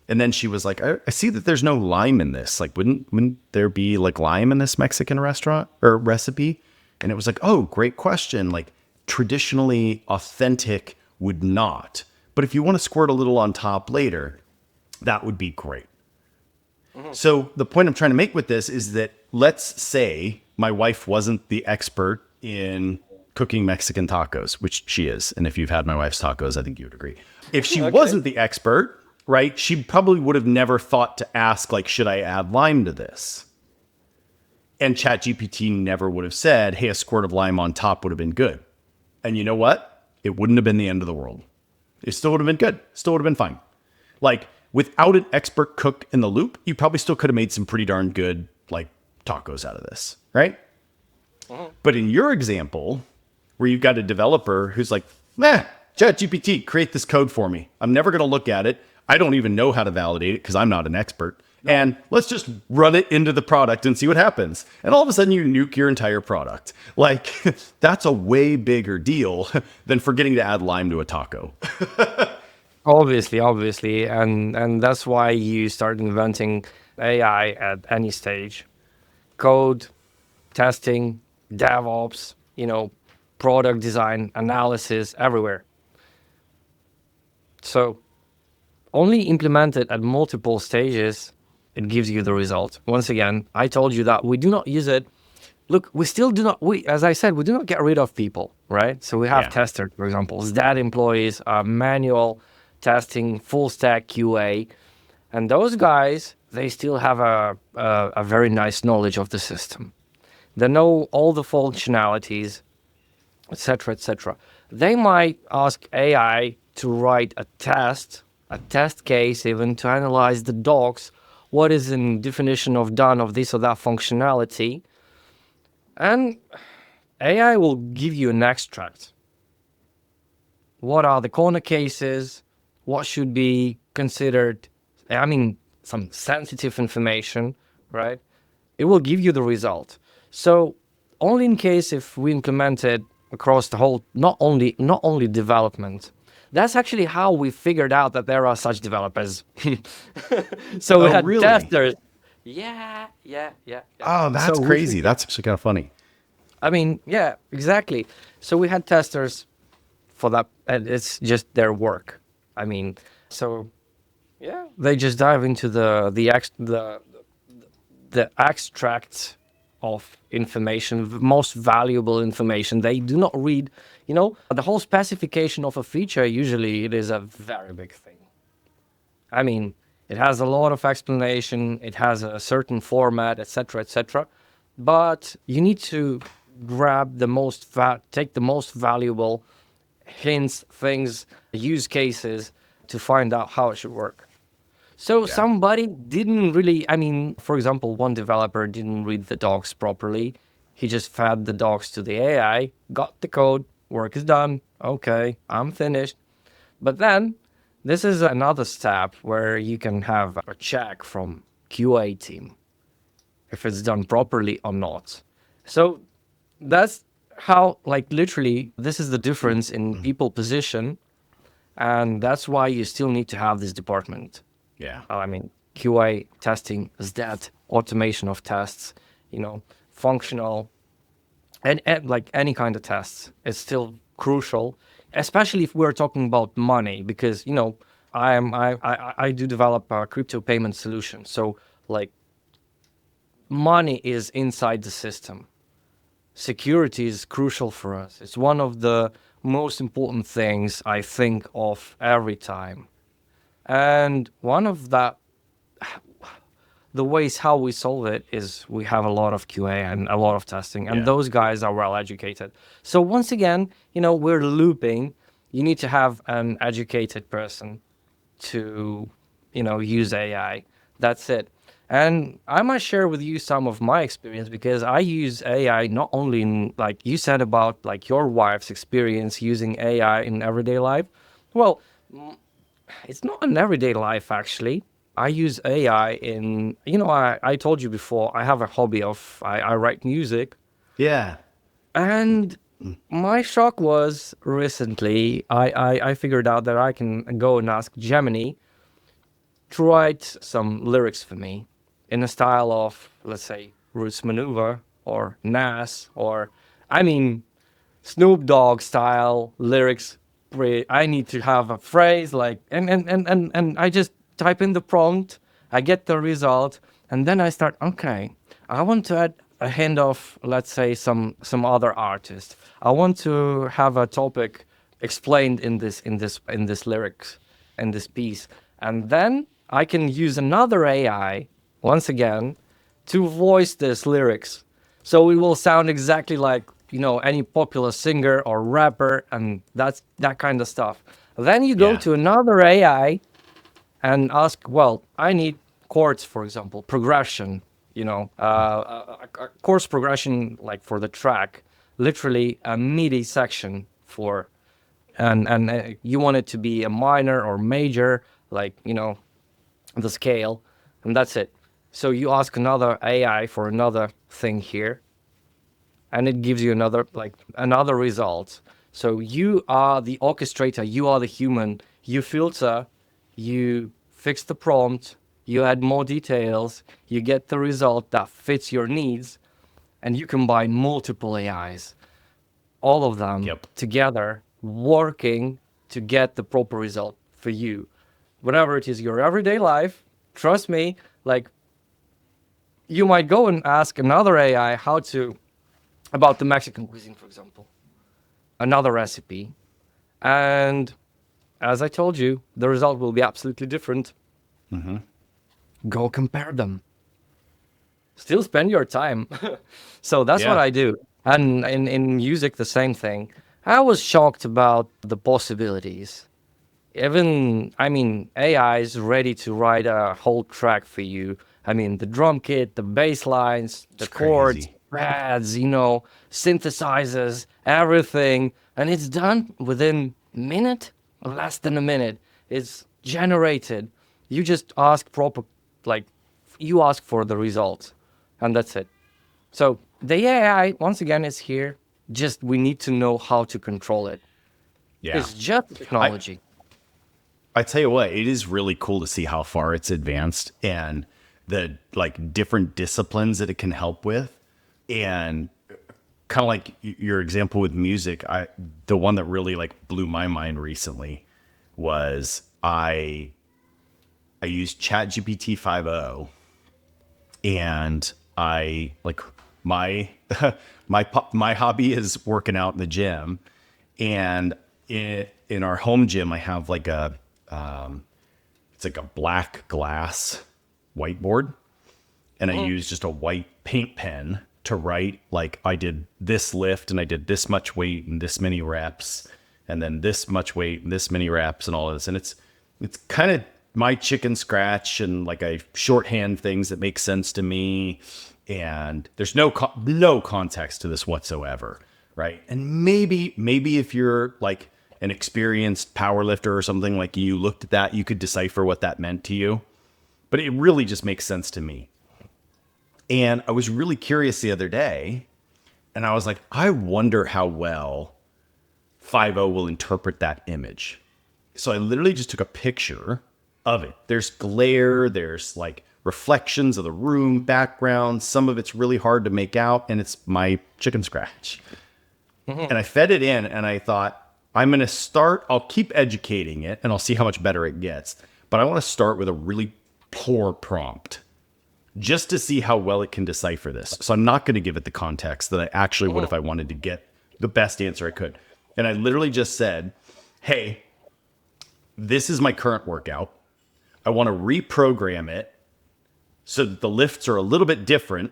Speaker 4: And then she was like, I see that there's no lime in this. Like, wouldn't there be like lime in this Mexican restaurant or recipe? And it was like, oh, great question. Like traditionally authentic would not. But if you want to squirt a little on top later, that would be great. So the point I'm trying to make with this is that let's say my wife wasn't the expert in cooking Mexican tacos, which she is. And if you've had my wife's tacos, I think you would agree. If she wasn't the expert, right, she probably would have never thought to ask, like, should I add lime to this? And ChatGPT never would have said, hey, a squirt of lime on top would have been good. And you know what? It wouldn't have been the end of the world. It still would have been good. Still would have been fine. Like, without an expert cook in the loop, you probably still could have made some pretty darn good, like, tacos out of this, right? But in your example, where you've got a developer who's like, ChatGPT, create this code for me. I'm never going to look at it. I don't even know how to validate it because I'm not an expert. And let's just run it into the product and see what happens. And all of a sudden you nuke your entire product. Like, that's a way bigger deal than forgetting to add lime to a taco.
Speaker 1: Obviously. And that's why you start inventing AI at any stage. Code, testing, DevOps, product design, analysis, everywhere. So only implemented at multiple stages, it gives you the result. Once again, I told you that we do not use it. Look, we still do not, as I said, we do not get rid of people, right? So we have testers, for example, SDAT employees, manual testing, full stack QA. And those guys, they still have a very nice knowledge of the system. They know all the functionalities, etc., etc. They might ask AI to write a test case even to analyze the docs, what is in definition of done of this or that functionality. And AI will give you an extract. What are the corner cases? What should be considered? Some sensitive information, right? It will give you the result. So only in case if we implement it across the whole, not only development. That's actually how we figured out that there are such developers. So we had testers. Yeah.
Speaker 4: Oh, that's crazy. That's actually kind of funny.
Speaker 1: Yeah, exactly. So we had testers for that, and it's just their work. They just dive into the extract of information, the most valuable information. They do not read, the whole specification of a feature. Usually it is a very big thing. It has a lot of explanation. It has a certain format, etc., etc. But you need to grab take the most valuable hints, things, use cases to find out how it should work. So somebody didn't really, I mean, for example, one developer didn't read the docs properly. He just fed the docs to the AI, got the code, work is done. Okay, I'm finished. But then this is another step where you can have a check from QA team if it's done properly or not. So that's how, like, literally, this is the difference in people position. And that's why you still need to have this department.
Speaker 4: Yeah.
Speaker 1: I mean, QA testing is that automation of tests, functional, and like any kind of tests. It's still crucial, especially if we're talking about money, because I do develop a crypto payment solution. So like, money is inside the system. Security is crucial for us. It's one of the most important things I think of every time. And one of the ways how we solve it is we have a lot of QA and a lot of testing, and those guys are well educated. So once again, we're looping. You need to have an educated person to, use AI. That's it. And I might share with you some of my experience, because I use AI not only in, like you said about like your wife's experience using AI in everyday life. Well, it's not an everyday life, actually. I use AI in, I told you before, I have a hobby of, I write music.
Speaker 4: Yeah.
Speaker 1: And my shock was recently, I figured out that I can go and ask Gemini to write some lyrics for me in a style of, let's say, Roots Maneuver or Nas, or, I mean, Snoop Dogg style lyrics. I need to have a phrase like, and I just type in the prompt, I get the result, and then I start, okay, I want to add a hint of, let's say, some other artist. I want to have a topic explained in this lyrics, in this piece. And then I can use another AI, once again, to voice this lyrics. So it will sound exactly like, any popular singer or rapper, and that's that kind of stuff. Then you go to another AI and ask, well, I need chords, for example, progression, a chords progression, like for the track, literally a MIDI section for, and you want it to be a minor or major, like, the scale, and that's it. So you ask another AI for another thing here, and it gives you another result. So you are the orchestrator, you are the human, you filter, you fix the prompt, you add more details, you get the result that fits your needs, and you combine multiple AIs, all of them together, working to get the proper result for you. Whatever it is, your everyday life, trust me, like, you might go and ask another AI about the Mexican cuisine, for example, another recipe. And as I told you, the result will be absolutely different. Go compare them. Still spend your time. So that's what I do. And in music, the same thing. I was shocked about the possibilities. Even, AI is ready to write a whole track for you. The drum kit, the bass lines, the chords, pads, synthesizers, everything. And it's done within a minute, or less than a minute. It's generated. You just ask you ask for the results, and that's it. So the AI, once again, is here. Just we need to know how to control it.
Speaker 4: Yeah.
Speaker 1: It's just technology.
Speaker 4: I tell you what, it is really cool to see how far it's advanced and the different disciplines that it can help with. And kind of like your example with music, the one that really blew my mind recently was I used ChatGPT 5.0, and my my hobby is working out in the gym, and in our home gym I have it's like a black glass whiteboard, and I use just a white paint pen to write, like I did this lift and I did this much weight and this many reps, and then this much weight and this many reps and all of this. And it's kind of my chicken scratch, and like I shorthand things that make sense to me. And there's no context to this whatsoever, right? And maybe if you're like an experienced power lifter or something, like you looked at that, you could decipher what that meant to you. But it really just makes sense to me. And I was really curious the other day, and I was like, I wonder how well 5.0 will interpret that image. So I literally just took a picture of it. There's glare, there's like reflections of the room, background. Some of it's really hard to make out, and it's my chicken scratch. And I fed it in, and I thought, I'll keep educating it, and I'll see how much better it gets. But I want to start with a really poor prompt, just to see how well it can decipher this. So I'm not going to give it the context that I actually would if I wanted to get the best answer I could. And I literally just said, hey, this is my current workout. I want to reprogram it so that the lifts are a little bit different,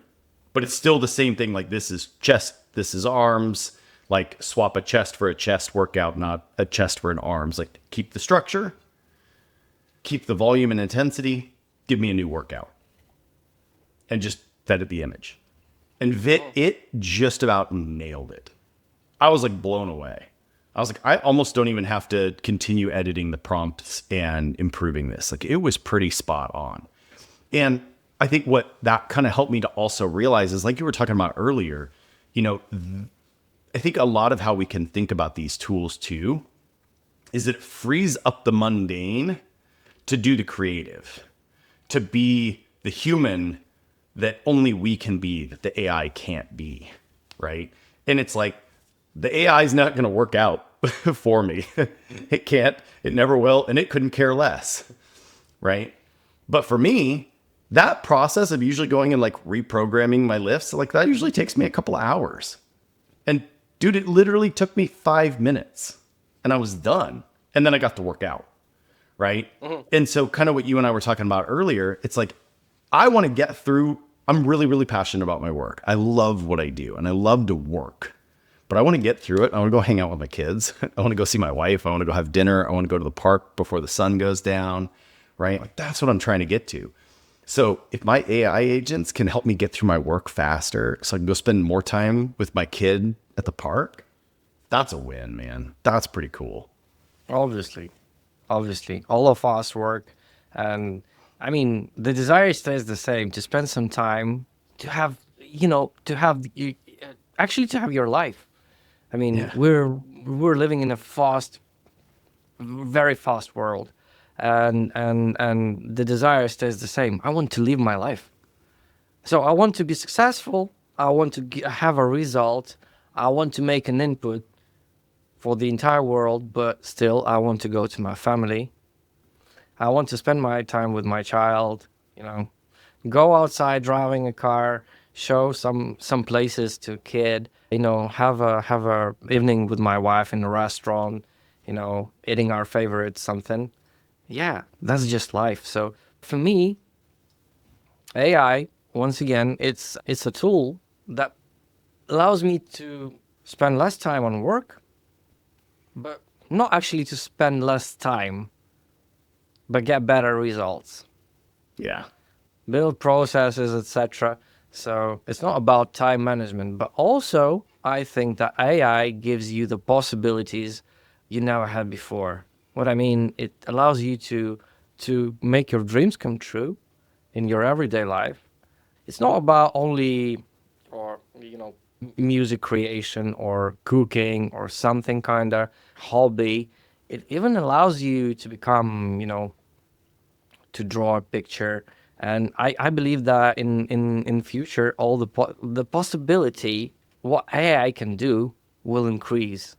Speaker 4: but it's still the same thing. Like this is chest, this is arms, like swap a chest for a chest workout, not a chest for an arms. Like keep the structure, keep the volume and intensity, give me a new workout. And just fed it the image. And Vit, it just about nailed it. I was like blown away. I was like, I almost don't even have to continue editing the prompts and improving this. Like it was pretty spot on. And I think what that kind of helped me to also realize is, like you were talking about earlier, you know, I think a lot of how we can think about these tools too is that it frees up the mundane to do the creative, to be the human that only we can be, that the AI can't be, right? And it's like, the AI is not going to work out for me. It can't, it never will, and it couldn't care less, right? But for me, that process of usually going and like reprogramming my lifts, like that usually takes me a couple of hours. And dude, it literally took me 5 minutes and I was done. And then I got to work out, right? And so kind of what you and I were talking about earlier, it's like, I want to get through. I'm really, really passionate about my work. I love what I do and I love to work, but I want to get through it. I want to go hang out with my kids. I want to go see my wife. I want to go have dinner. I want to go to the park before the sun goes down, right? Like that's what I'm trying to get to. So if my AI agents can help me get through my work faster so I can go spend more time with my kid at the park, that's a win, man. That's pretty cool.
Speaker 1: Obviously, all of us work, and I mean, the desire stays the same, to spend some time, to have, actually to have your life. I mean,
Speaker 4: Yeah.
Speaker 1: we're living in a very fast world, and the desire stays the same. I want to live my life. So I want to be successful. I want to have a result. I want to make an input for the entire world, but still I want to go to my family. I want to spend my time with my child, go outside driving a car, show some places to a kid, have a evening with my wife in a restaurant, eating our favorite something. Yeah, that's just life. So for me, AI, once again, it's a tool that allows me to spend less time on work, but not actually to spend less time, but get better results,
Speaker 4: Yeah.
Speaker 1: build processes, etc. So it's not about time management, but also I think that AI gives you the possibilities you never had before. What I mean, it allows you to make your dreams come true in your everyday life. It's not about only, or music creation or cooking or something kind of hobby. It even allows you to become, to draw a picture. And I believe that in future, all the possibility, what AI can do will increase.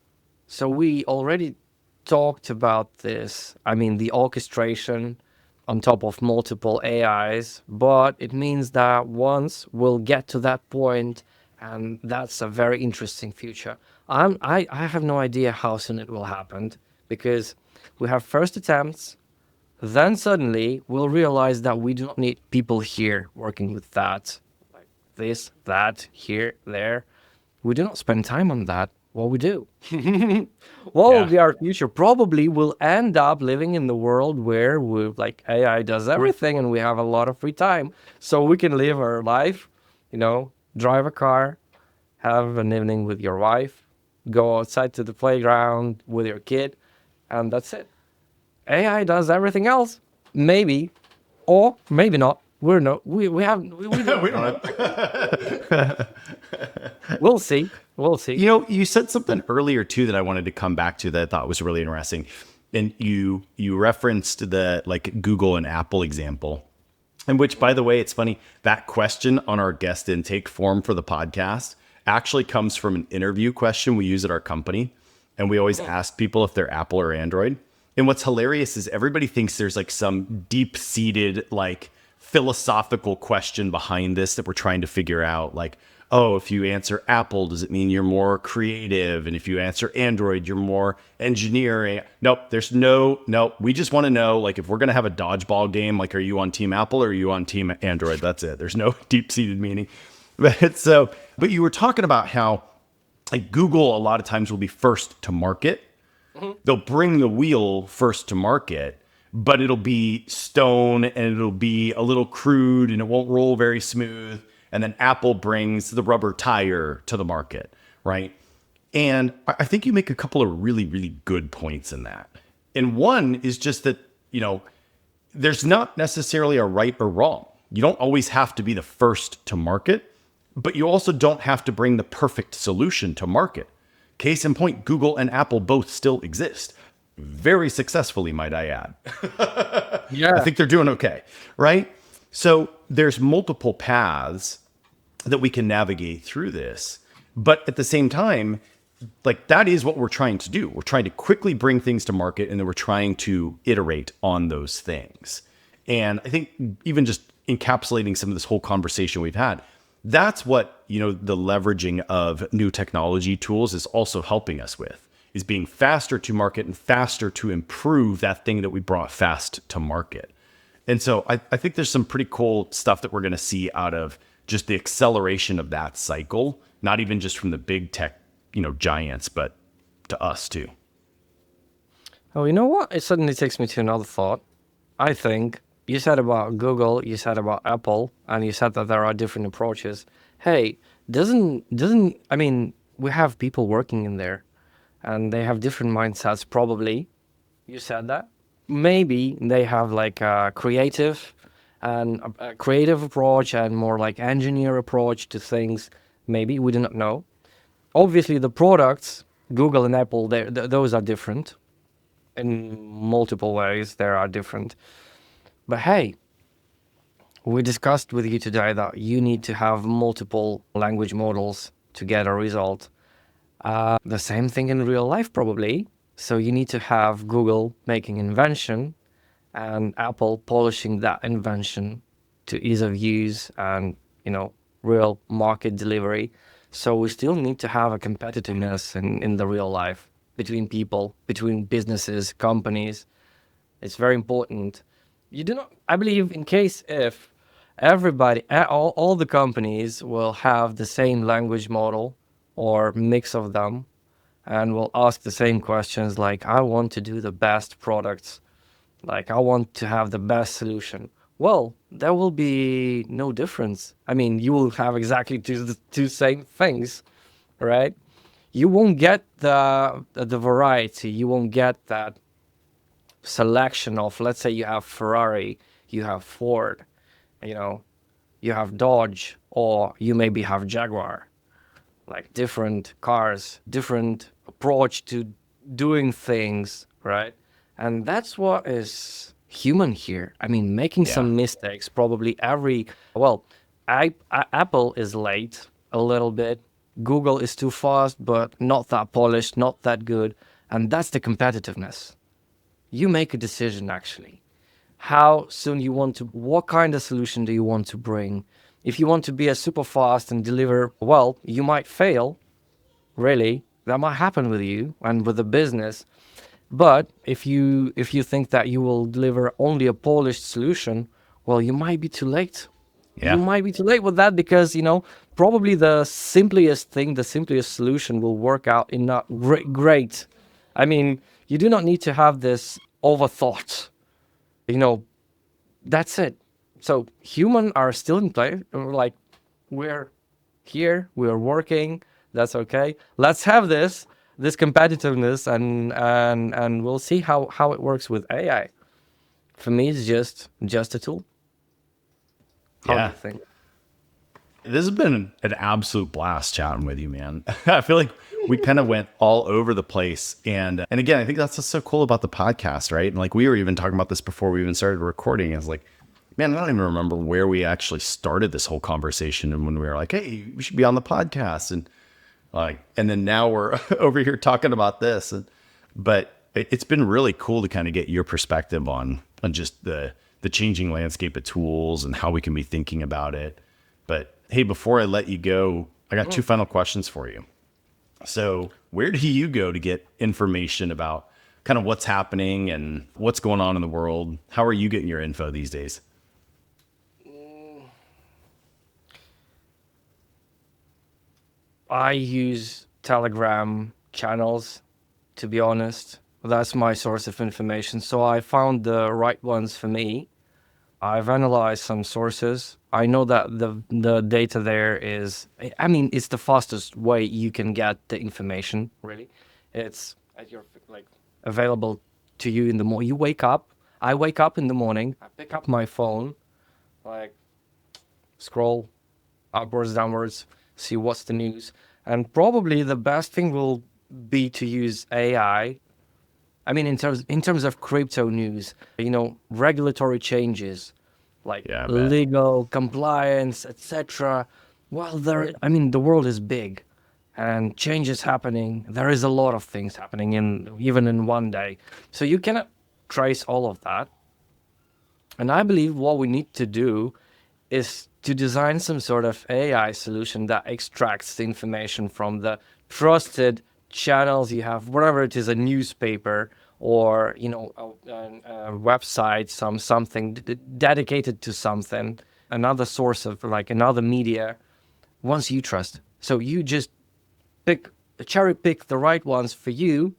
Speaker 1: So we already talked about this. I mean, the orchestration on top of multiple AIs, but it means that once we'll get to that point, and that's a very interesting future. I have no idea how soon it will happen, because we have first attempts, then suddenly we'll realize that we do not need people here working with that. Like this, that, here, there. We do not spend time on that. What we do. What will be our future? Probably we'll end up living in the world where like AI does everything and we have a lot of free time. So we can live our life, drive a car, have an evening with your wife, go outside to the playground with your kid, and that's it. AI does everything else. Maybe, or maybe not. We don't.
Speaker 4: We don't know.
Speaker 1: We'll see. We'll see.
Speaker 4: You said something earlier too that I wanted to come back to that I thought was really interesting. And you referenced the like Google and Apple example. And which, by the way, it's funny, that question on our guest intake form for the podcast actually comes from an interview question we use at our company. And we always ask people if they're Apple or Android. And what's hilarious is everybody thinks there's like some deep-seated like philosophical question behind this that we're trying to figure out. Like, oh, if you answer Apple, does it mean you're more creative? And if you answer Android, you're more engineering. Nope, we just want to know, like, if we're going to have a dodgeball game, like, are you on Team Apple or are you on Team Android? That's it. There's no deep-seated meaning. But you were talking about how like Google a lot of times will be first to market. Mm-hmm. They'll bring the wheel first to market, but it'll be stone and it'll be a little crude and it won't roll very smooth. And then Apple brings the rubber tire to the market, right? And I think you make a couple of really, really good points in that. And one is just that, there's not necessarily a right or wrong. You don't always have to be the first to market, but you also don't have to bring the perfect solution to market. Case in point, Google and Apple both still exist. Very successfully, might I add.
Speaker 1: Yeah.
Speaker 4: I think they're doing okay, right? So there's multiple paths that we can navigate through this. But at the same time, like that is what we're trying to do. We're trying to quickly bring things to market and then we're trying to iterate on those things. And I think even just encapsulating some of this whole conversation we've had, that's what, the leveraging of new technology tools is also helping us with, is being faster to market and faster to improve that thing that we brought fast to market. And so I think there's some pretty cool stuff that we're going to see out of just the acceleration of that cycle, not even just from the big tech, giants, but to us too.
Speaker 1: Oh, you know what? It suddenly takes me to another thought. I think you said about Google, you said about Apple, and you said that there are different approaches. Hey, we have people working in there and they have different mindsets, probably. You said that. Maybe they have like a creative approach and more like engineer approach to things. Maybe, we do not know. Obviously, the products, Google and Apple, those are different. In multiple ways, they are different. But hey, we discussed with you today that you need to have multiple language models to get a result. The same thing in real life, probably. So you need to have Google making invention and Apple polishing that invention to ease of use and, real market delivery. So we still need to have a competitiveness in the real life between people, between businesses, companies. It's very important. I believe in case if everybody, all the companies will have the same language model or mix of them and will ask the same questions like, I want to do the best products, like I want to have the best solution. Well, there will be no difference. You will have exactly the two same things, right? You won't get the variety. You won't get that selection of, let's say you have Ferrari, you have Ford, you have Dodge, or you maybe have Jaguar. Like different cars, different approach to doing things, right? And that's what is human here. Making some mistakes, probably Apple is late a little bit. Google is too fast, but not that polished, not that good. And that's the competitiveness. You make a decision, actually. How soon what kind of solution do you want to bring? If you want to be a super fast and deliver, well, you might fail. Really, that might happen with you and with the business. But if you think that you will deliver only a polished solution, well, you might be too late.
Speaker 4: Yeah.
Speaker 1: You might be too late with that because, probably the simplest thing, the simplest solution will work out in not great. I mean, you do not need to have this overthought. That's it. So humans are still in play. We're like, we're here, we're working. That's okay. Let's have this competitiveness, and we'll see how it works with AI. For me, it's just a tool. How do
Speaker 4: Yeah.
Speaker 1: you think?
Speaker 4: This has been an absolute blast chatting with you, man. I feel like we kind of went all over the place. And again, I think that's what's so cool about the podcast, right? And like we were even talking about this before we even started recording. I was like, man, I don't even remember where we actually started this whole conversation. And when we were like, hey, we should be on the podcast. And then now we're over here talking about this. But it's been really cool to kind of get your perspective on just the changing landscape of tools and how we can be thinking about it. But hey, before I let you go, I got two final questions for you. So where do you go to get information about kind of what's happening and what's going on in the world? How are you getting your info these days?
Speaker 1: I use Telegram channels, to be honest. That's my source of information. So I found the right ones for me. I've analyzed some sources. I know that the data there is, I mean, it's the fastest way you can get the information, really. It's at your, available to you in the morning. You wake up, I wake up in the morning, I pick up my phone, scroll upwards, downwards, see what's the news. And probably the best thing will be to use AI. I mean, in terms of crypto news, regulatory changes,
Speaker 4: Yeah, I bet.
Speaker 1: legal compliance, etc. Well, the world is big, and change is happening. There is a lot of things happening even in one day, so you cannot trace all of that. And I believe what we need to do is to design some sort of AI solution that extracts the information from the trusted channels you have, whatever it is, a newspaper or a website, something dedicated to something, another source of another media, ones you trust. So you just cherry pick the right ones for you,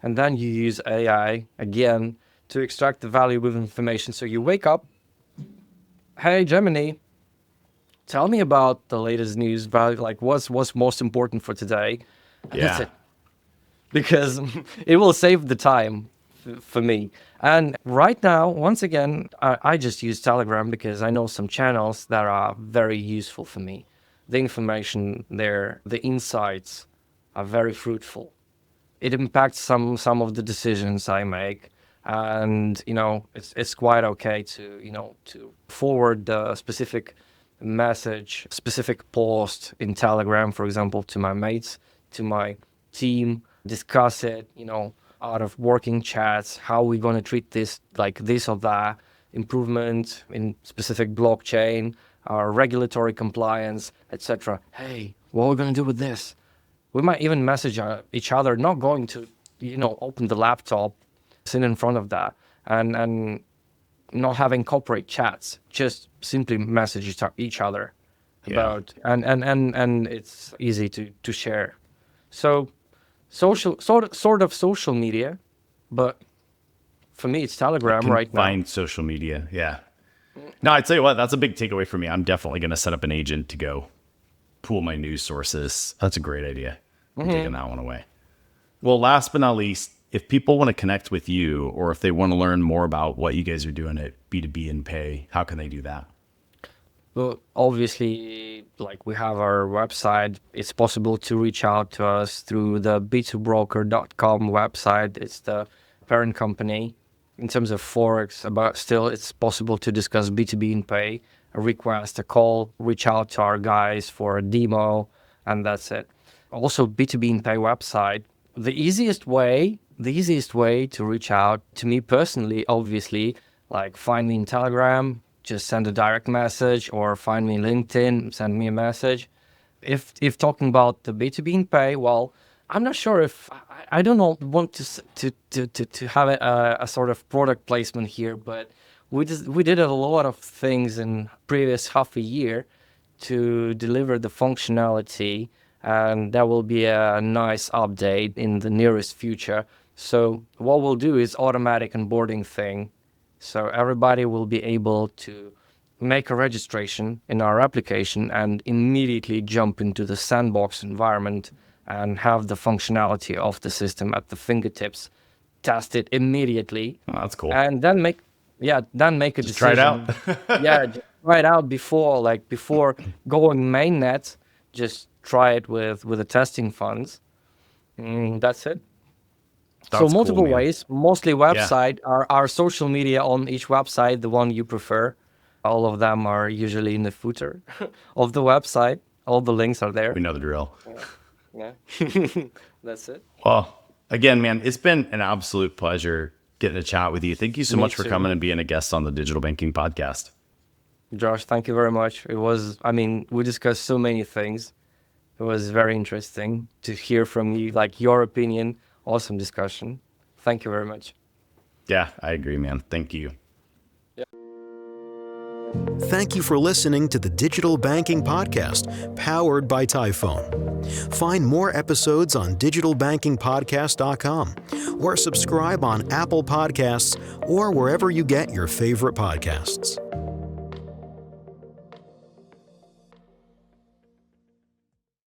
Speaker 1: and then you use AI again to extract the valuable information. So you wake up, hey Gemini, tell me about the latest news, what's most important for today. And that's it. Because it will save the time for me. And right now, once again, I just use Telegram because I know some channels that are very useful for me. The information there, the insights are very fruitful. It impacts some of the decisions I make. And, it's quite okay to forward the specific message, specific post in Telegram, for example, to my mates, to my team, discuss it, out of working chats, how we're going to treat this, this or that, improvement in specific blockchain, our regulatory compliance, etc. Hey, what are we going to do with this? We might even message each other, not going to, open the laptop, sit in front of that, and not having corporate chats, just simply message each other about, and it's easy to share. So social, sort of social media, but for me it's Telegram right now.
Speaker 4: Find social media. Yeah. No, I'd tell you what, that's a big takeaway for me. I'm definitely going to set up an agent to go pool my news sources. That's a great idea. I'm taking that one away. Well, last but not least, if people want to connect with you or if they want to learn more about what you guys are doing at B2B and Pay, how can they do that?
Speaker 1: Well, obviously, we have our website. It's possible to reach out to us through the b2broker.com website. It's the parent company. In terms of Forex, but still it's possible to discuss B2B and Pay, a request, a call, reach out to our guys for a demo, and that's it. Also, B2B and Pay website. The easiest way to reach out to me personally, obviously, find me in Telegram, just send a direct message, or find me in LinkedIn, send me a message. If talking about the B2B and Pay, well, I'm not sure if I don't know, want to have a sort of product placement here, but we did a lot of things in previous half a year to deliver the functionality, and there will be a nice update in the nearest future. So what we'll do is automatic onboarding thing. So everybody will be able to make a registration in our application and immediately jump into the sandbox environment and have the functionality of the system at the fingertips, test it immediately.
Speaker 4: Oh, that's cool.
Speaker 1: And then make a decision.
Speaker 4: Try it out.
Speaker 1: Just try it out before going mainnet. Just try it with the testing funds. That's it.
Speaker 4: That's
Speaker 1: so multiple
Speaker 4: cool, man.
Speaker 1: ways, mostly website, our social media on each website, the one you prefer. All of them are usually in the footer of the website. All the links are there.
Speaker 4: We know the drill.
Speaker 1: Yeah. That's it.
Speaker 4: Well, again, man, it's been an absolute pleasure getting to chat with you. Thank you so
Speaker 1: Me
Speaker 4: much for
Speaker 1: too.
Speaker 4: coming and being a guest on the Digital Banking Podcast.
Speaker 1: Josh, thank you very much. We discussed so many things. It was very interesting to hear from you, like your opinion. Awesome discussion. Thank you very much.
Speaker 4: Yeah, I agree, man. Thank you.
Speaker 2: Thank you for listening to the Digital Banking Podcast, powered by Tyfone. Find more episodes on digitalbankingpodcast.com or subscribe on Apple Podcasts or wherever you get your favorite podcasts.